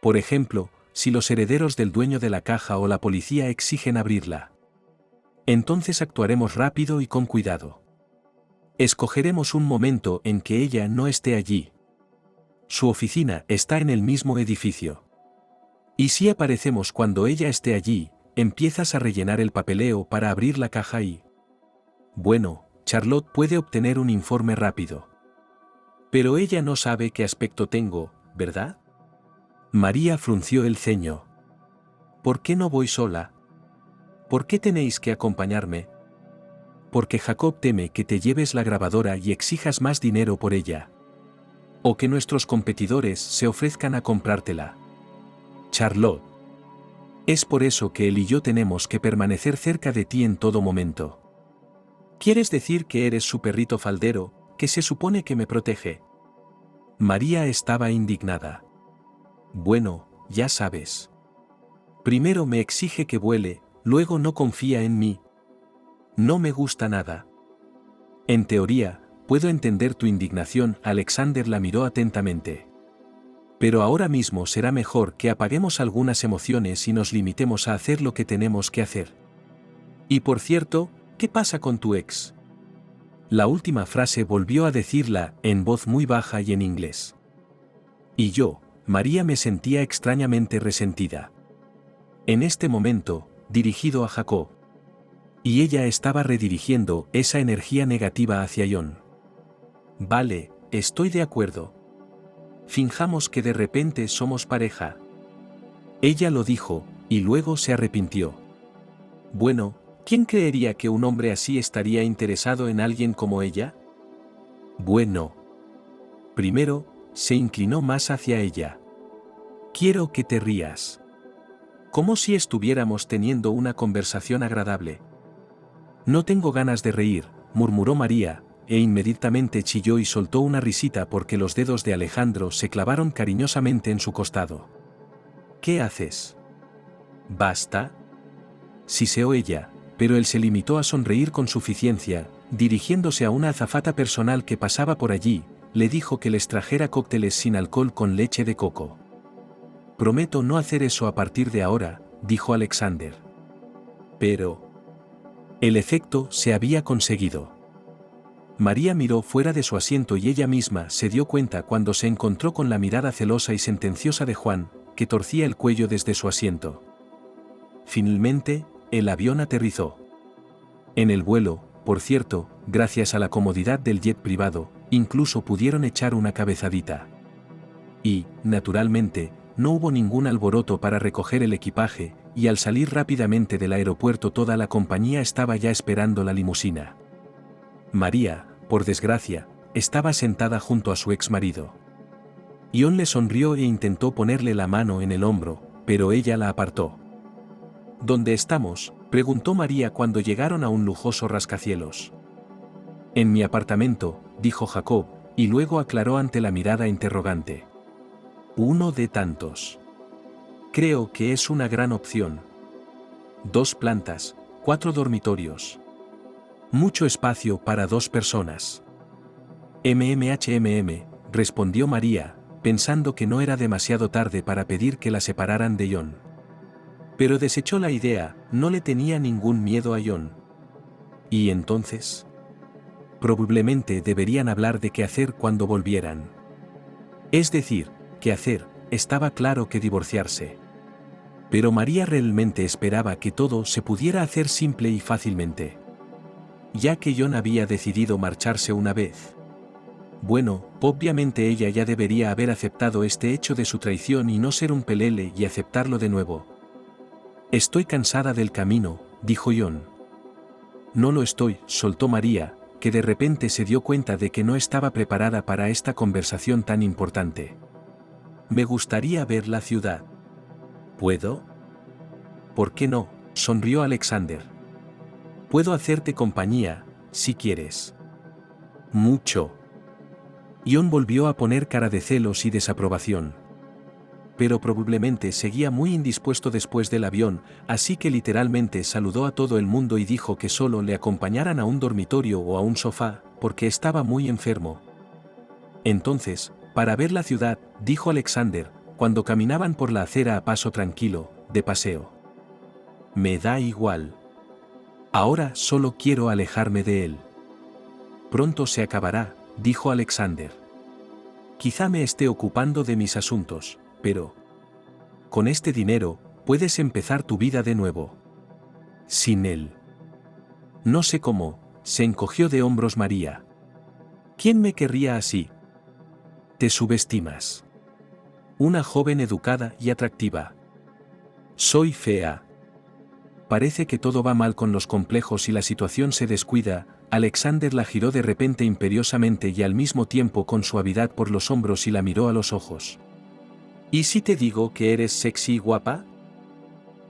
Por ejemplo, si los herederos del dueño de la caja o la policía exigen abrirla. Entonces actuaremos rápido y con cuidado. Escogeremos un momento en que ella no esté allí. Su oficina está en el mismo edificio. Y si aparecemos cuando ella esté allí, empiezas a rellenar el papeleo para abrir la caja y... Bueno, Charlotte puede obtener un informe rápido. Pero ella no sabe qué aspecto tengo, ¿verdad? María frunció el ceño. ¿Por qué no voy sola? ¿Por qué tenéis que acompañarme? Porque Jacob teme que te lleves la grabadora y exijas más dinero por ella. O que nuestros competidores se ofrezcan a comprártela. Charlotte. Es por eso que él y yo tenemos que permanecer cerca de ti en todo momento. ¿Quieres decir que eres su perrito faldero, que se supone que me protege? María estaba indignada. Bueno, ya sabes. Primero me exige que vuele, luego no confía en mí. No me gusta nada. En teoría, puedo entender tu indignación. Alexander la miró atentamente. Pero ahora mismo será mejor que apaguemos algunas emociones y nos limitemos a hacer lo que tenemos que hacer. Y por cierto, ¿qué pasa con tu ex? La última frase volvió a decirla en voz muy baja y en inglés. Y yo, María, me sentía extrañamente resentida. En este momento, dirigido a Jacob. Y ella estaba redirigiendo esa energía negativa hacia John. Vale, estoy de acuerdo. Finjamos que de repente somos pareja. Ella lo dijo, y luego se arrepintió. Bueno, ¿quién creería que un hombre así estaría interesado en alguien como ella? Bueno. Primero, se inclinó más hacia ella. Quiero que te rías. Como si estuviéramos teniendo una conversación agradable. No tengo ganas de reír, murmuró María, e inmediatamente chilló y soltó una risita porque los dedos de Alejandro se clavaron cariñosamente en su costado. ¿Qué haces? ¿Basta? Siseó ella, pero él se limitó a sonreír con suficiencia. Dirigiéndose a una azafata personal que pasaba por allí, le dijo que les trajera cócteles sin alcohol con leche de coco. Prometo no hacer eso a partir de ahora, dijo Alexander. Pero... el efecto se había conseguido. María miró fuera de su asiento y ella misma se dio cuenta cuando se encontró con la mirada celosa y sentenciosa de Juan, que torcía el cuello desde su asiento. Finalmente, el avión aterrizó. En el vuelo, por cierto, gracias a la comodidad del jet privado, incluso pudieron echar una cabezadita. Y, naturalmente, no hubo ningún alboroto para recoger el equipaje, y al salir rápidamente del aeropuerto toda la compañía estaba ya esperando la limusina. María, por desgracia, estaba sentada junto a su ex marido. John le sonrió e intentó ponerle la mano en el hombro, pero ella la apartó. ¿Dónde estamos?, preguntó María cuando llegaron a un lujoso rascacielos. En mi apartamento, dijo Jacob, y luego aclaró ante la mirada interrogante. Uno de tantos. Creo que es una gran opción. 2 plantas, 4 dormitorios. Mucho espacio para 2 personas. Respondió María, pensando que no era demasiado tarde para pedir que la separaran de John. Pero desechó la idea, no le tenía ningún miedo a John. ¿Y entonces? Probablemente deberían hablar de qué hacer cuando volvieran. Es decir, qué hacer, estaba claro que divorciarse. Pero María realmente esperaba que todo se pudiera hacer simple y fácilmente. Ya que John había decidido marcharse una vez. Bueno, obviamente ella ya debería haber aceptado este hecho de su traición y no ser un pelele y aceptarlo de nuevo. Estoy cansada del camino, dijo John. No lo estoy, soltó María, que de repente se dio cuenta de que no estaba preparada para esta conversación tan importante. Me gustaría ver la ciudad. ¿Puedo? ¿Por qué no?, sonrió Alexander. Puedo hacerte compañía, si quieres. Mucho. John volvió a poner cara de celos y desaprobación. Pero probablemente seguía muy indispuesto después del avión, así que literalmente saludó a todo el mundo y dijo que solo le acompañaran a un dormitorio o a un sofá, porque estaba muy enfermo. Entonces, para ver la ciudad, dijo Alexander, cuando caminaban por la acera a paso tranquilo, de paseo. Me da igual. Ahora solo quiero alejarme de él. Pronto se acabará, dijo Alexander. Quizá me esté ocupando de mis asuntos, pero con este dinero, puedes empezar tu vida de nuevo. Sin él. No sé cómo, se encogió de hombros María. ¿Quién me querría así? Te subestimas. Una joven educada y atractiva. Soy fea. Parece que todo va mal con los complejos y la situación se descuida. Alexander la giró de repente imperiosamente y al mismo tiempo con suavidad por los hombros y la miró a los ojos. ¿Y si te digo que eres sexy y guapa?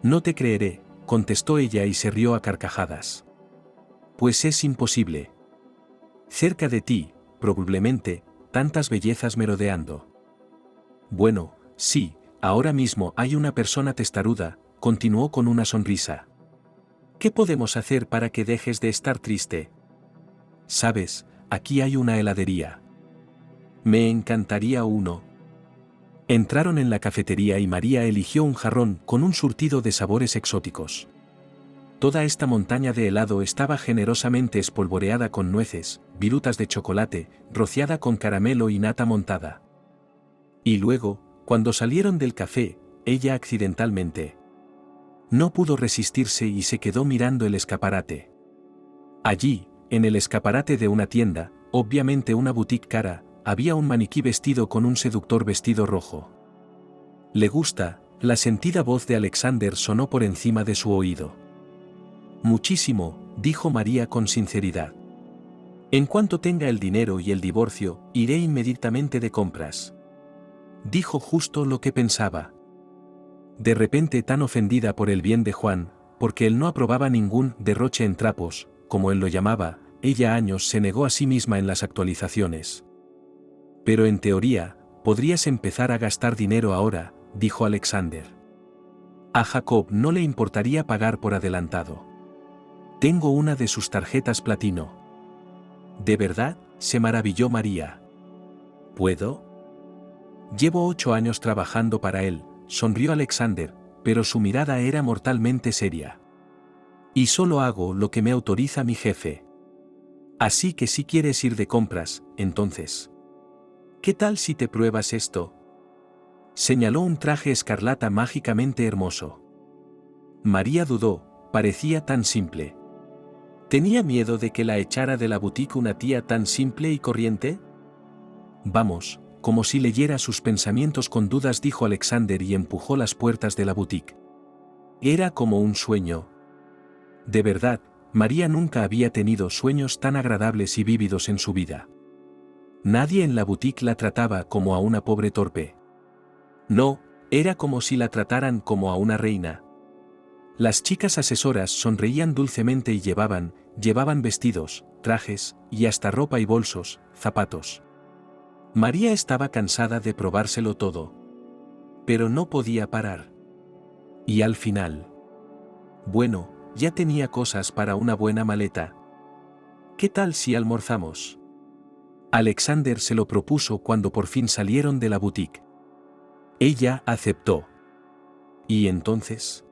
No te creeré, contestó ella y se rió a carcajadas. Pues es imposible. Cerca de ti, probablemente, tantas bellezas merodeando. Bueno, sí, ahora mismo hay una persona testaruda, continuó con una sonrisa. ¿Qué podemos hacer para que dejes de estar triste? Sabes, aquí hay una heladería. Me encantaría uno. Entraron en la cafetería y María eligió un jarrón con un surtido de sabores exóticos. Toda esta montaña de helado estaba generosamente espolvoreada con nueces, virutas de chocolate, rociada con caramelo y nata montada. Y luego, cuando salieron del café, ella accidentalmente no pudo resistirse y se quedó mirando el escaparate. Allí, en el escaparate de una tienda, obviamente una boutique cara, había un maniquí vestido con un seductor vestido rojo. ¿Le gusta? La sentida voz de Alexander sonó por encima de su oído. Muchísimo, dijo María con sinceridad. En cuanto tenga el dinero y el divorcio, iré inmediatamente de compras. Dijo justo lo que pensaba. De repente tan ofendida por el bien de Juan, porque él no aprobaba ningún derroche en trapos, como él lo llamaba, ella años se negó a sí misma en las actualizaciones. Pero en teoría, podrías empezar a gastar dinero ahora, dijo Alexander. A Jacob no le importaría pagar por adelantado. Tengo una de sus tarjetas platino. ¿De verdad?, se maravilló María. ¿Puedo? Llevo 8 años trabajando para él, sonrió Alexander, pero su mirada era mortalmente seria. Y solo hago lo que me autoriza mi jefe. Así que si quieres ir de compras, entonces. ¿Qué tal si te pruebas esto? Señaló un traje escarlata mágicamente hermoso. María dudó, parecía tan simple. ¿Tenía miedo de que la echara de la boutique una tía tan simple y corriente? Vamos, como si leyera sus pensamientos con dudas, dijo Alexander y empujó las puertas de la boutique. Era como un sueño. De verdad, María nunca había tenido sueños tan agradables y vívidos en su vida. Nadie en la boutique la trataba como a una pobre torpe. No, era como si la trataran como a una reina. Las chicas asesoras sonreían dulcemente y llevaban vestidos, trajes, y hasta ropa y bolsos, zapatos. María estaba cansada de probárselo todo. Pero no podía parar. Y al final. Bueno, ya tenía cosas para una buena maleta. ¿Qué tal si almorzamos? Alexander se lo propuso cuando por fin salieron de la boutique. Ella aceptó. ¿Y entonces?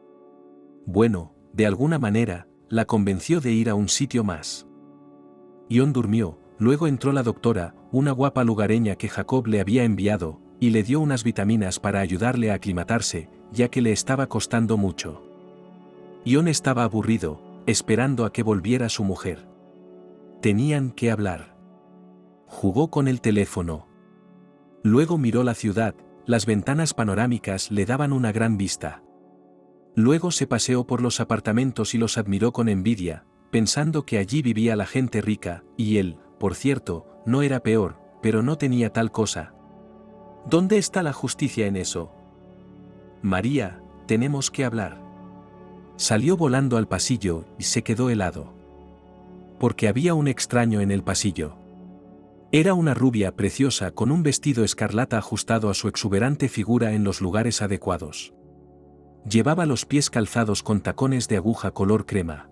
Bueno, de alguna manera, la convenció de ir a un sitio más. Ion durmió, luego entró la doctora, una guapa lugareña que Jacob le había enviado, y le dio unas vitaminas para ayudarle a aclimatarse, ya que le estaba costando mucho. Ion estaba aburrido, esperando a que volviera su mujer. Tenían que hablar. Jugó con el teléfono. Luego miró la ciudad, las ventanas panorámicas le daban una gran vista. Luego se paseó por los apartamentos y los admiró con envidia, pensando que allí vivía la gente rica, y él, por cierto, no era peor, pero no tenía tal cosa. ¿Dónde está la justicia en eso? María, tenemos que hablar. Salió volando al pasillo y se quedó helado. Porque había un extraño en el pasillo. Era una rubia preciosa con un vestido escarlata ajustado a su exuberante figura en los lugares adecuados. Llevaba los pies calzados con tacones de aguja color crema.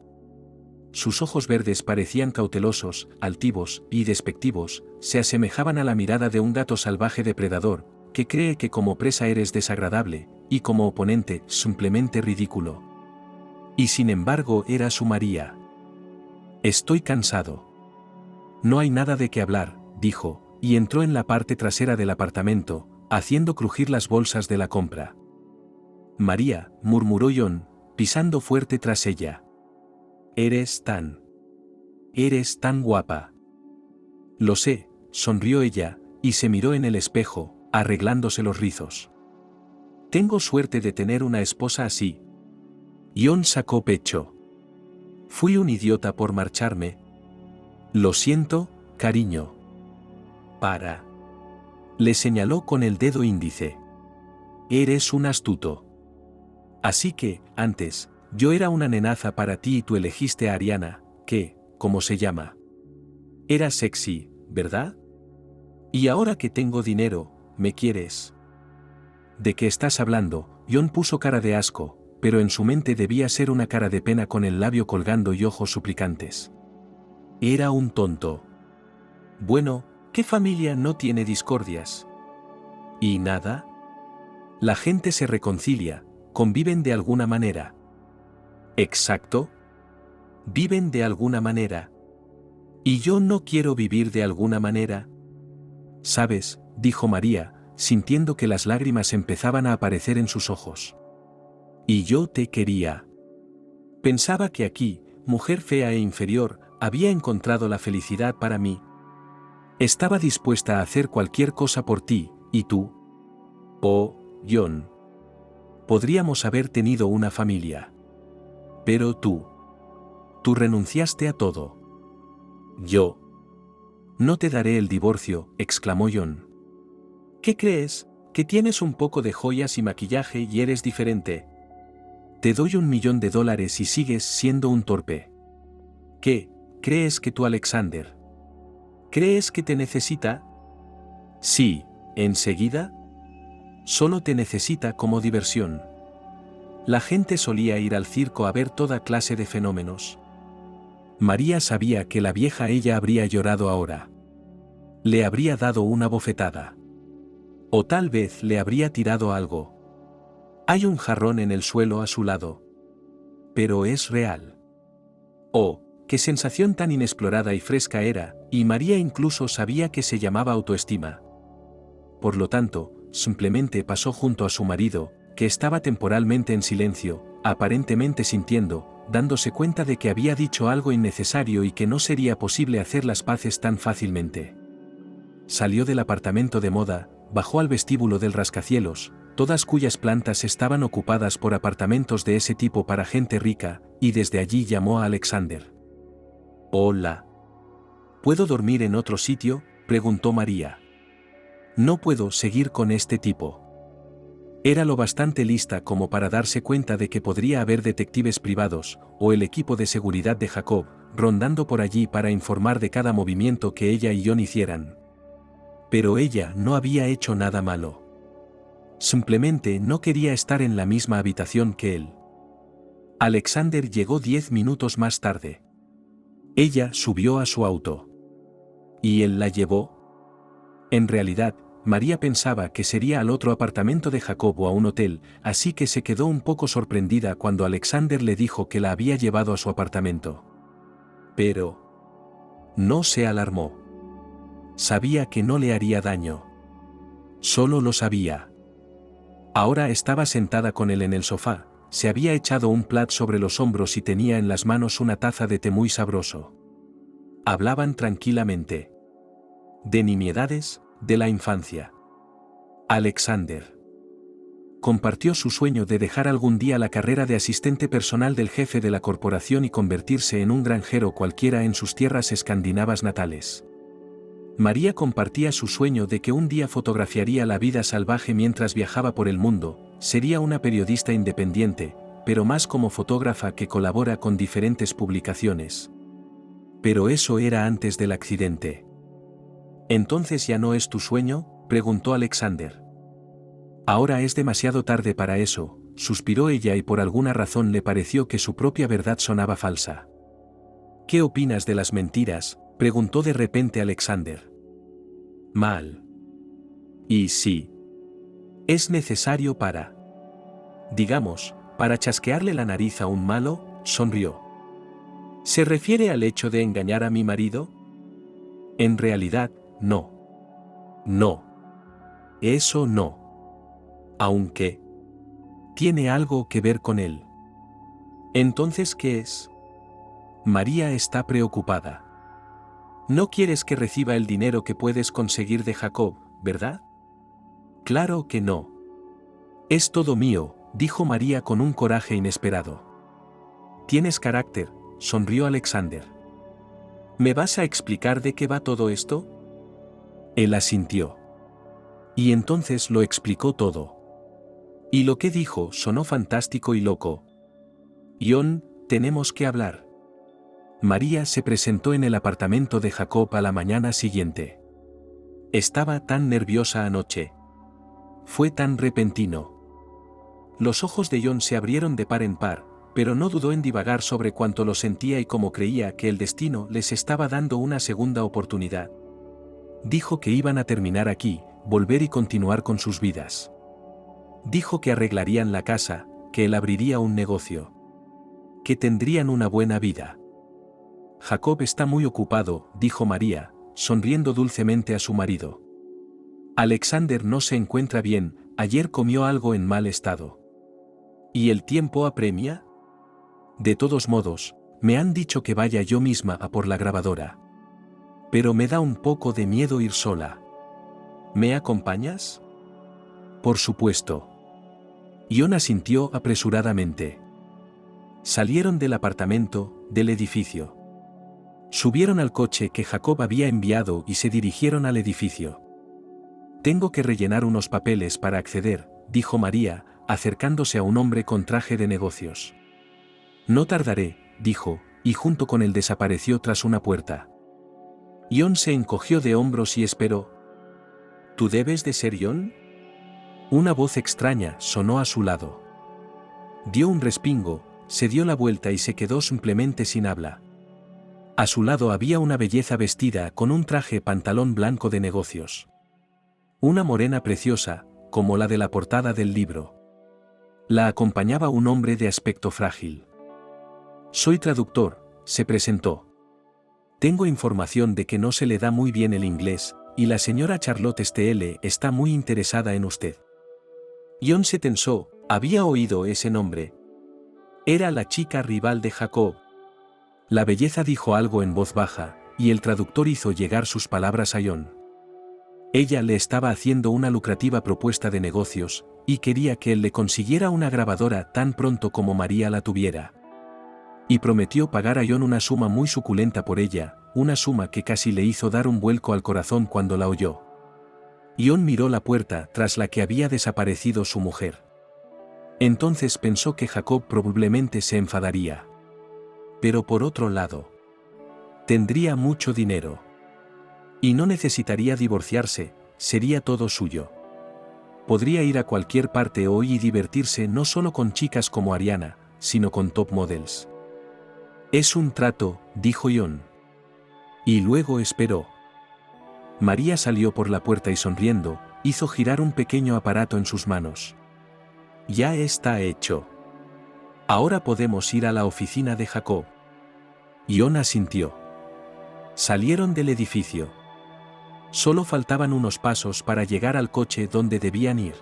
Sus ojos verdes parecían cautelosos, altivos y despectivos, se asemejaban a la mirada de un gato salvaje depredador, que cree que como presa eres desagradable, y como oponente, simplemente ridículo. Y sin embargo era su María. Estoy cansado. No hay nada de qué hablar, dijo, y entró en la parte trasera del apartamento, haciendo crujir las bolsas de la compra. María, murmuró John, pisando fuerte tras ella. Eres tan guapa. Lo sé, sonrió ella, y se miró en el espejo, arreglándose los rizos. Tengo suerte de tener una esposa así. John sacó pecho. Fui un idiota por marcharme. Lo siento, cariño. Para. Le señaló con el dedo índice. Eres un astuto. Así que, antes, yo era una nenaza para ti y tú elegiste a Ariana, que, ¿cómo se llama? Era sexy, ¿verdad? Y ahora que tengo dinero, ¿me quieres? ¿De qué estás hablando? John puso cara de asco, pero en su mente debía ser una cara de pena con el labio colgando y ojos suplicantes. Era un tonto. Bueno, ¿qué familia no tiene discordias? ¿Y nada? La gente se reconcilia, conviven de alguna manera. ¿Exacto? Viven de alguna manera. ¿Y yo no quiero vivir de alguna manera? ¿Sabes?, dijo María, sintiendo que las lágrimas empezaban a aparecer en sus ojos. Y yo te quería. Pensaba que aquí, mujer fea e inferior, había encontrado la felicidad para mí. Estaba dispuesta a hacer cualquier cosa por ti, ¿y tú? Oh, John. Podríamos haber tenido una familia. Pero tú renunciaste a todo. Yo. No te daré el divorcio, exclamó John. ¿Qué crees? ¿Que tienes un poco de joyas y maquillaje y eres diferente? Te doy $1 millón y sigues siendo un torpe. ¿Qué? ¿Crees que tú, Alexander? ¿Crees que te necesita? Sí, enseguida. Solo te necesita como diversión. La gente solía ir al circo a ver toda clase de fenómenos. María sabía que la vieja ella habría llorado ahora. Le habría dado una bofetada. O tal vez le habría tirado algo. Hay un jarrón en el suelo a su lado. Pero es real. Oh, qué sensación tan inexplorada y fresca era, y María incluso sabía que se llamaba autoestima. Por lo tanto, simplemente pasó junto a su marido, que estaba temporalmente en silencio, aparentemente sintiendo, dándose cuenta de que había dicho algo innecesario y que no sería posible hacer las paces tan fácilmente. Salió del apartamento de moda, bajó al vestíbulo del rascacielos, todas cuyas plantas estaban ocupadas por apartamentos de ese tipo para gente rica, y desde allí llamó a Alexander. Hola. ¿Puedo dormir en otro sitio?, preguntó María. No puedo seguir con este tipo. Era lo bastante lista como para darse cuenta de que podría haber detectives privados, o el equipo de seguridad de Jacob, rondando por allí para informar de cada movimiento que ella y John hicieran. Pero ella no había hecho nada malo. Simplemente no quería estar en la misma habitación que él. Alexander llegó 10 minutos más tarde. Ella subió a su auto. ¿Y él la llevó? En realidad, María pensaba que sería al otro apartamento de Jacob o a un hotel, así que se quedó un poco sorprendida cuando Alexander le dijo que la había llevado a su apartamento. Pero no se alarmó. Sabía que no le haría daño. Solo lo sabía. Ahora estaba sentada con él en el sofá, se había echado un plaid sobre los hombros y tenía en las manos una taza de té muy sabroso. Hablaban tranquilamente. De nimiedades, de la infancia. Alexander compartió su sueño de dejar algún día la carrera de asistente personal del jefe de la corporación y convertirse en un granjero cualquiera en sus tierras escandinavas natales. María compartía su sueño de que un día fotografiaría la vida salvaje mientras viajaba por el mundo, sería una periodista independiente, pero más como fotógrafa que colabora con diferentes publicaciones. Pero eso era antes del accidente. ¿Entonces ya no es tu sueño?, preguntó Alexander. Ahora es demasiado tarde para eso, suspiró ella y por alguna razón le pareció que su propia verdad sonaba falsa. ¿Qué opinas de las mentiras?, preguntó de repente Alexander. Mal. Y sí. Es necesario para... digamos, para chasquearle la nariz a un malo, sonrió. ¿Se refiere al hecho de engañar a mi marido? En realidad, no. No. Eso no. Aunque tiene algo que ver con él. Entonces, ¿qué es? María está preocupada. No quieres que reciba el dinero que puedes conseguir de Jacob, ¿verdad? Claro que no. Es todo mío, dijo María con un coraje inesperado. Tienes carácter, sonrió Alexander. ¿Me vas a explicar de qué va todo esto? Él asintió. Y entonces lo explicó todo. Y lo que dijo sonó fantástico y loco. John, tenemos que hablar. María se presentó en el apartamento de Jacob a la mañana siguiente. Estaba tan nerviosa anoche. Fue tan repentino. Los ojos de John se abrieron de par en par, pero no dudó en divagar sobre cuánto lo sentía y cómo creía que el destino les estaba dando una segunda oportunidad. Dijo que iban a terminar aquí, volver y continuar con sus vidas. Dijo que arreglarían la casa, que él abriría un negocio. Que tendrían una buena vida. Jacob está muy ocupado, dijo María, sonriendo dulcemente a su marido. Alexander no se encuentra bien, ayer comió algo en mal estado. ¿Y el tiempo apremia? De todos modos, me han dicho que vaya yo misma a por la grabadora. Pero me da un poco de miedo ir sola. ¿Me acompañas? Por supuesto. John asintió apresuradamente. Salieron del apartamento, del edificio. Subieron al coche que Jacob había enviado y se dirigieron al edificio. Tengo que rellenar unos papeles para acceder, dijo María, acercándose a un hombre con traje de negocios. No tardaré, dijo, y junto con él desapareció tras una puerta. John se encogió de hombros y esperó. ¿Tú debes de ser John? Una voz extraña sonó a su lado. Dio un respingo, se dio la vuelta y se quedó simplemente sin habla. A su lado había una belleza vestida con un traje pantalón blanco de negocios. Una morena preciosa, como la de la portada del libro. La acompañaba un hombre de aspecto frágil. Soy traductor, se presentó. Tengo información de que no se le da muy bien el inglés, y la señora Charlotte Steele está muy interesada en usted. John se tensó, había oído ese nombre. Era la chica rival de Jacob. La belleza dijo algo en voz baja, y el traductor hizo llegar sus palabras a John. Ella le estaba haciendo una lucrativa propuesta de negocios, y quería que él le consiguiera una grabadora tan pronto como María la tuviera. Y prometió pagar a John una suma muy suculenta por ella, una suma que casi le hizo dar un vuelco al corazón cuando la oyó. John miró la puerta tras la que había desaparecido su mujer. Entonces pensó que Jacob probablemente se enfadaría. Pero por otro lado, tendría mucho dinero. Y no necesitaría divorciarse, sería todo suyo. Podría ir a cualquier parte hoy y divertirse no solo con chicas como Ariana, sino con top models. Es un trato, dijo John. Y luego esperó. María salió por la puerta y sonriendo, hizo girar un pequeño aparato en sus manos. Ya está hecho. Ahora podemos ir a la oficina de Jacob. John asintió. Salieron del edificio. Solo faltaban unos pasos para llegar al coche donde debían ir.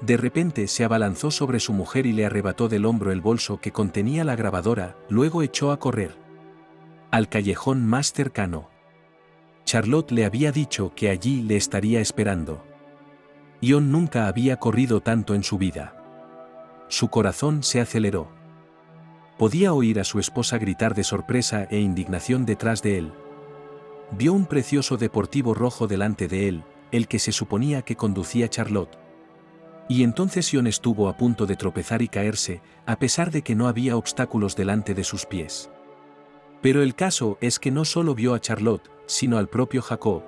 De repente se abalanzó sobre su mujer y le arrebató del hombro el bolso que contenía la grabadora, luego echó a correr. Al callejón más cercano. Charlotte le había dicho que allí le estaría esperando. John nunca había corrido tanto en su vida. Su corazón se aceleró. Podía oír a su esposa gritar de sorpresa e indignación detrás de él. Vio un precioso deportivo rojo delante de él, el que se suponía que conducía Charlotte. Y entonces John estuvo a punto de tropezar y caerse, a pesar de que no había obstáculos delante de sus pies. Pero el caso es que no solo vio a Charlotte, sino al propio Jacob.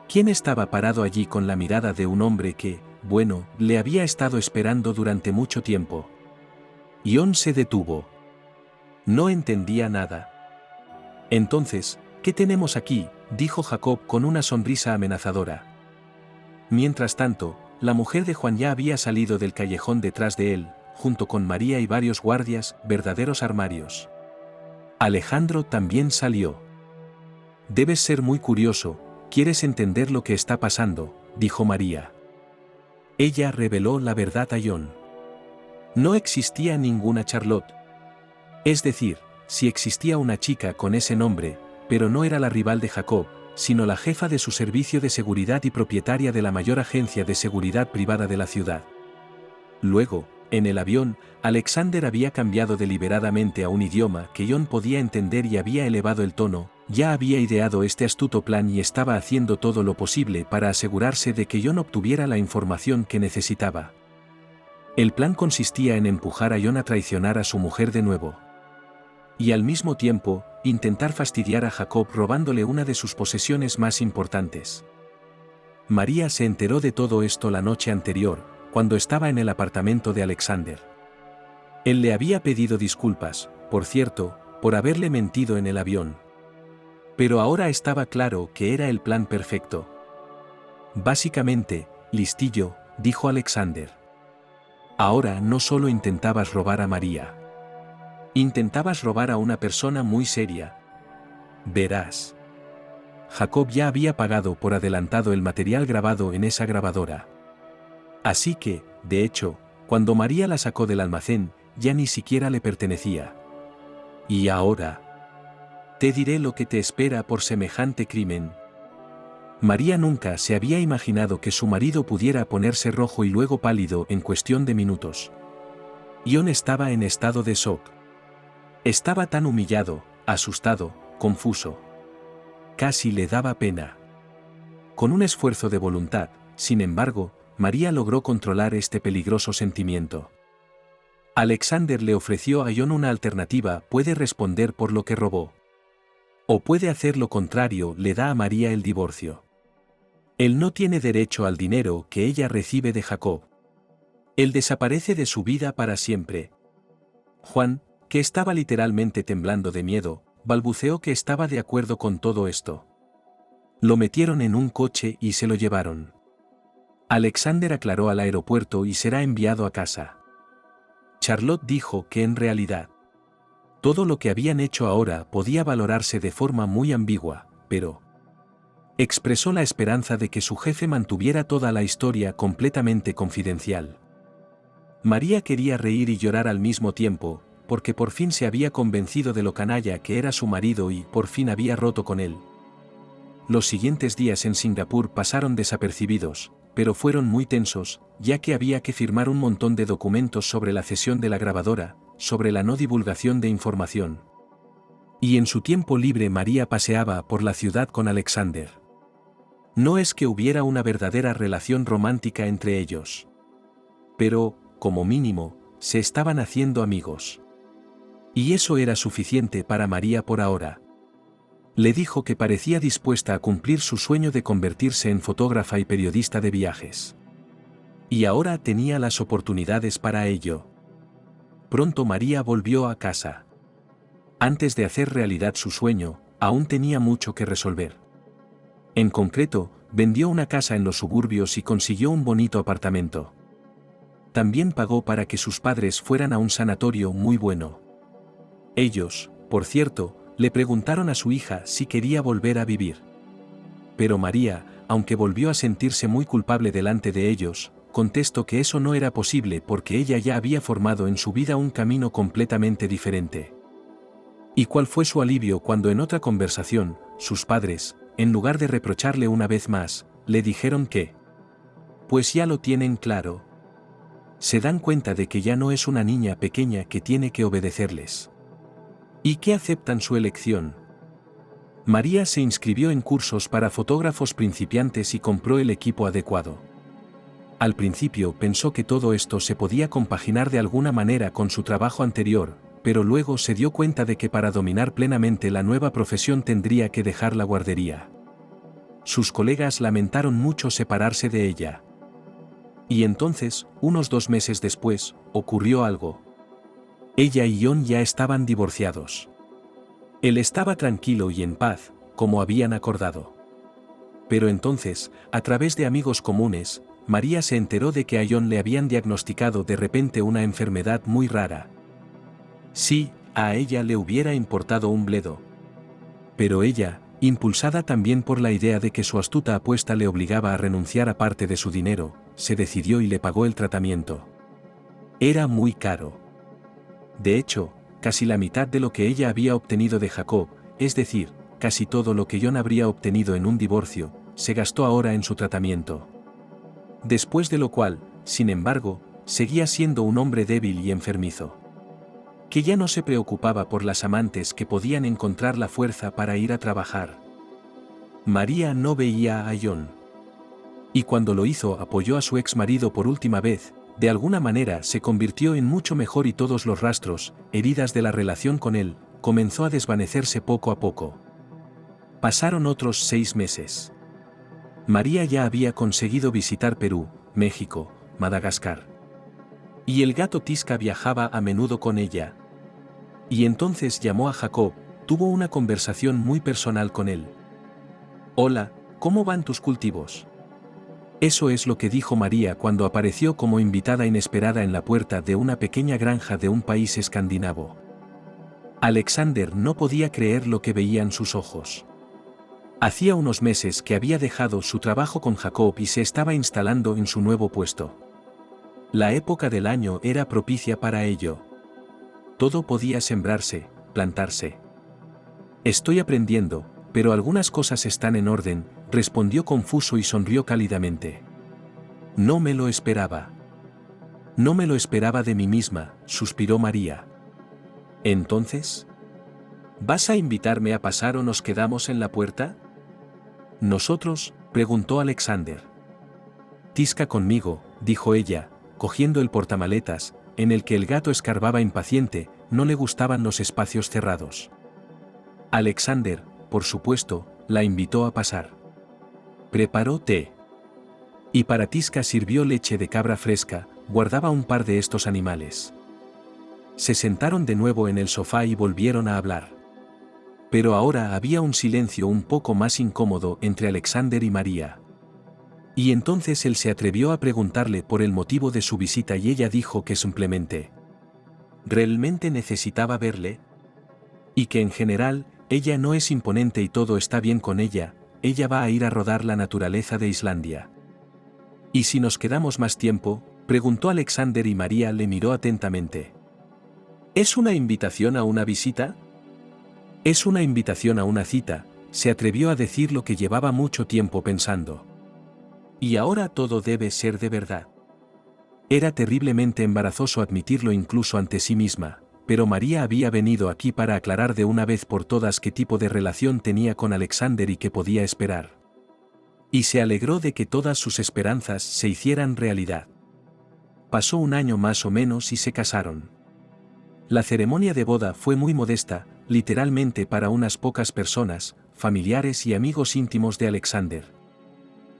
¿Quién estaba parado allí con la mirada de un hombre que, bueno, le había estado esperando durante mucho tiempo? John se detuvo. No entendía nada. Entonces, ¿qué tenemos aquí?, dijo Jacob con una sonrisa amenazadora. Mientras tanto, la mujer de Juan ya había salido del callejón detrás de él, junto con María y varios guardias, verdaderos armarios. Alejandro también salió. Debes ser muy curioso, quieres entender lo que está pasando, dijo María. Ella reveló la verdad a John. No existía ninguna Charlotte. Es decir, sí existía una chica con ese nombre, pero no era la rival de Jacob, sino la jefa de su servicio de seguridad y propietaria de la mayor agencia de seguridad privada de la ciudad. Luego, en el avión, Alexander había cambiado deliberadamente a un idioma que John podía entender y había elevado el tono, ya había ideado este astuto plan y estaba haciendo todo lo posible para asegurarse de que John obtuviera la información que necesitaba. El plan consistía en empujar a John a traicionar a su mujer de nuevo. Y al mismo tiempo, intentar fastidiar a Jacob robándole una de sus posesiones más importantes. María se enteró de todo esto la noche anterior, cuando estaba en el apartamento de Alexander. Él le había pedido disculpas, por cierto, por haberle mentido en el avión. Pero ahora estaba claro que era el plan perfecto. Básicamente, listillo, dijo Alexander. Ahora no solo intentabas robar a María. Intentabas robar a una persona muy seria. Verás. Jacob ya había pagado por adelantado el material grabado en esa grabadora. Así que, de hecho, cuando María la sacó del almacén, ya ni siquiera le pertenecía. Y ahora, te diré lo que te espera por semejante crimen. María nunca se había imaginado que su marido pudiera ponerse rojo y luego pálido en cuestión de minutos. John estaba en estado de shock. Estaba tan humillado, asustado, confuso. Casi le daba pena. Con un esfuerzo de voluntad, sin embargo, María logró controlar este peligroso sentimiento. Alexander le ofreció a John una alternativa: puede responder por lo que robó. O puede hacer lo contrario, le da a María el divorcio. Él no tiene derecho al dinero que ella recibe de Jacob. Él desaparece de su vida para siempre. Juan, que estaba literalmente temblando de miedo, balbuceó que estaba de acuerdo con todo esto. Lo metieron en un coche y se lo llevaron. Alexander aclaró al aeropuerto y será enviado a casa. Charlotte dijo que en realidad, todo lo que habían hecho ahora podía valorarse de forma muy ambigua, pero expresó la esperanza de que su jefe mantuviera toda la historia completamente confidencial. María quería reír y llorar al mismo tiempo, porque por fin se había convencido de lo canalla que era su marido y por fin había roto con él. Los siguientes días en Singapur pasaron desapercibidos, pero fueron muy tensos, ya que había que firmar un montón de documentos sobre la cesión de la grabadora, sobre la no divulgación de información. Y en su tiempo libre María paseaba por la ciudad con Alexander. No es que hubiera una verdadera relación romántica entre ellos. Pero, como mínimo, se estaban haciendo amigos. Y eso era suficiente para María por ahora. Le dijo que parecía dispuesta a cumplir su sueño de convertirse en fotógrafa y periodista de viajes. Y ahora tenía las oportunidades para ello. Pronto María volvió a casa. Antes de hacer realidad su sueño, aún tenía mucho que resolver. En concreto, vendió una casa en los suburbios y consiguió un bonito apartamento. También pagó para que sus padres fueran a un sanatorio muy bueno. Ellos, por cierto, le preguntaron a su hija si quería volver a vivir. Pero María, aunque volvió a sentirse muy culpable delante de ellos, contestó que eso no era posible porque ella ya había formado en su vida un camino completamente diferente. ¿Y cuál fue su alivio cuando en otra conversación, sus padres, en lugar de reprocharle una vez más, le dijeron que, pues ya lo tienen claro. Se dan cuenta de que ya no es una niña pequeña que tiene que obedecerles. ¿Y que aceptan su elección? María se inscribió en cursos para fotógrafos principiantes y compró el equipo adecuado. Al principio pensó que todo esto se podía compaginar de alguna manera con su trabajo anterior, pero luego se dio cuenta de que para dominar plenamente la nueva profesión tendría que dejar la guardería. Sus colegas lamentaron mucho separarse de ella. Y entonces, unos 2 meses después, ocurrió algo. Ella y John ya estaban divorciados. Él estaba tranquilo y en paz, como habían acordado. Pero entonces, a través de amigos comunes, María se enteró de que a John le habían diagnosticado de repente una enfermedad muy rara. Sí, a ella le hubiera importado un bledo. Pero ella, Impulsada también por la idea de que su astuta apuesta le obligaba a renunciar a parte de su dinero, se decidió y le pagó el tratamiento. Era muy caro. De hecho, casi la mitad de lo que ella había obtenido de Jacob, es decir, casi todo lo que John habría obtenido en un divorcio, se gastó ahora en su tratamiento. Después de lo cual, sin embargo, seguía siendo un hombre débil y enfermizo. Que ya no se preocupaba por las amantes que podían encontrar la fuerza para ir a trabajar. María no veía a John. Y cuando lo hizo, apoyó a su ex marido por última vez, de alguna manera se convirtió en mucho mejor y todos los rastros, heridas de la relación con él, comenzó a desvanecerse poco a poco. Pasaron otros 6 meses. María ya había conseguido visitar Perú, México, Madagascar. Y el gato Tisca viajaba a menudo con ella. Y entonces llamó a Jacob, tuvo una conversación muy personal con él. «Hola, ¿cómo van tus cultivos?». Eso es lo que dijo María cuando apareció como invitada inesperada en la puerta de una pequeña granja de un país escandinavo. Alexander no podía creer lo que veían sus ojos. Hacía unos meses que había dejado su trabajo con Jacob y se estaba instalando en su nuevo puesto. La época del año era propicia para ello. Todo podía sembrarse, plantarse. «Estoy aprendiendo, pero algunas cosas están en orden», respondió confuso y sonrió cálidamente. «No me lo esperaba». «No me lo esperaba de mí misma», suspiró María. «¿Entonces? ¿Vas a invitarme a pasar o nos quedamos en la puerta?». «¿Nosotros?», preguntó Alexander. «Tisca conmigo», dijo ella, cogiendo el portamaletas, en el que el gato escarbaba impaciente, no le gustaban los espacios cerrados. Alexander, por supuesto, la invitó a pasar. Preparó té. Y para Tisca sirvió leche de cabra fresca, guardaba un par de estos animales. Se sentaron de nuevo en el sofá y volvieron a hablar. Pero ahora había un silencio un poco más incómodo entre Alexander y María. Y entonces él se atrevió a preguntarle por el motivo de su visita y ella dijo que simplemente realmente necesitaba verle. Y que en general, ella no es imponente y todo está bien con ella, ella va a ir a rodar la naturaleza de Islandia. ¿Y si nos quedamos más tiempo?, preguntó Alexander y María le miró atentamente. ¿Es una invitación a una visita? Es una invitación a una cita, se atrevió a decir lo que llevaba mucho tiempo pensando. Y ahora todo debe ser de verdad. Era terriblemente embarazoso admitirlo incluso ante sí misma, pero María había venido aquí para aclarar de una vez por todas qué tipo de relación tenía con Alexander y qué podía esperar. Y se alegró de que todas sus esperanzas se hicieran realidad. Pasó un año más o menos y se casaron. La ceremonia de boda fue muy modesta, literalmente para unas pocas personas, familiares y amigos íntimos de Alexander.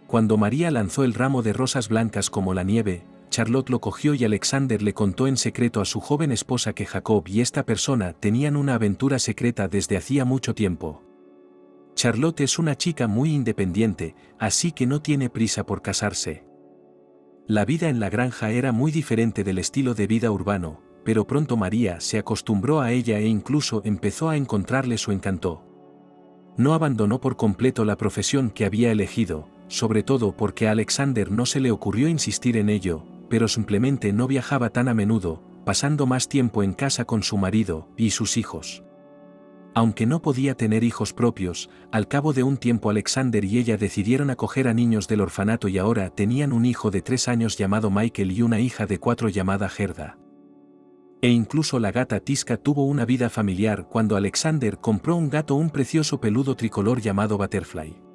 Cuando María lanzó el ramo de rosas blancas como la nieve, Charlotte lo cogió y Alexander le contó en secreto a su joven esposa que Jacob y esta persona tenían una aventura secreta desde hacía mucho tiempo. Charlotte es una chica muy independiente, así que no tiene prisa por casarse. La vida en la granja era muy diferente del estilo de vida urbano, pero pronto María se acostumbró a ella e incluso empezó a encontrarle su encanto. No abandonó por completo la profesión que había elegido, sobre todo porque a Alexander no se le ocurrió insistir en ello, pero simplemente no viajaba tan a menudo, pasando más tiempo en casa con su marido y sus hijos. Aunque no podía tener hijos propios, al cabo de un tiempo Alexander y ella decidieron acoger a niños del orfanato y ahora tenían un hijo de 3 años llamado Michael y una hija de 4 llamada Gerda. E incluso la gata Tisca tuvo una vida familiar cuando Alexander compró un gato, un precioso peludo tricolor llamado Butterfly.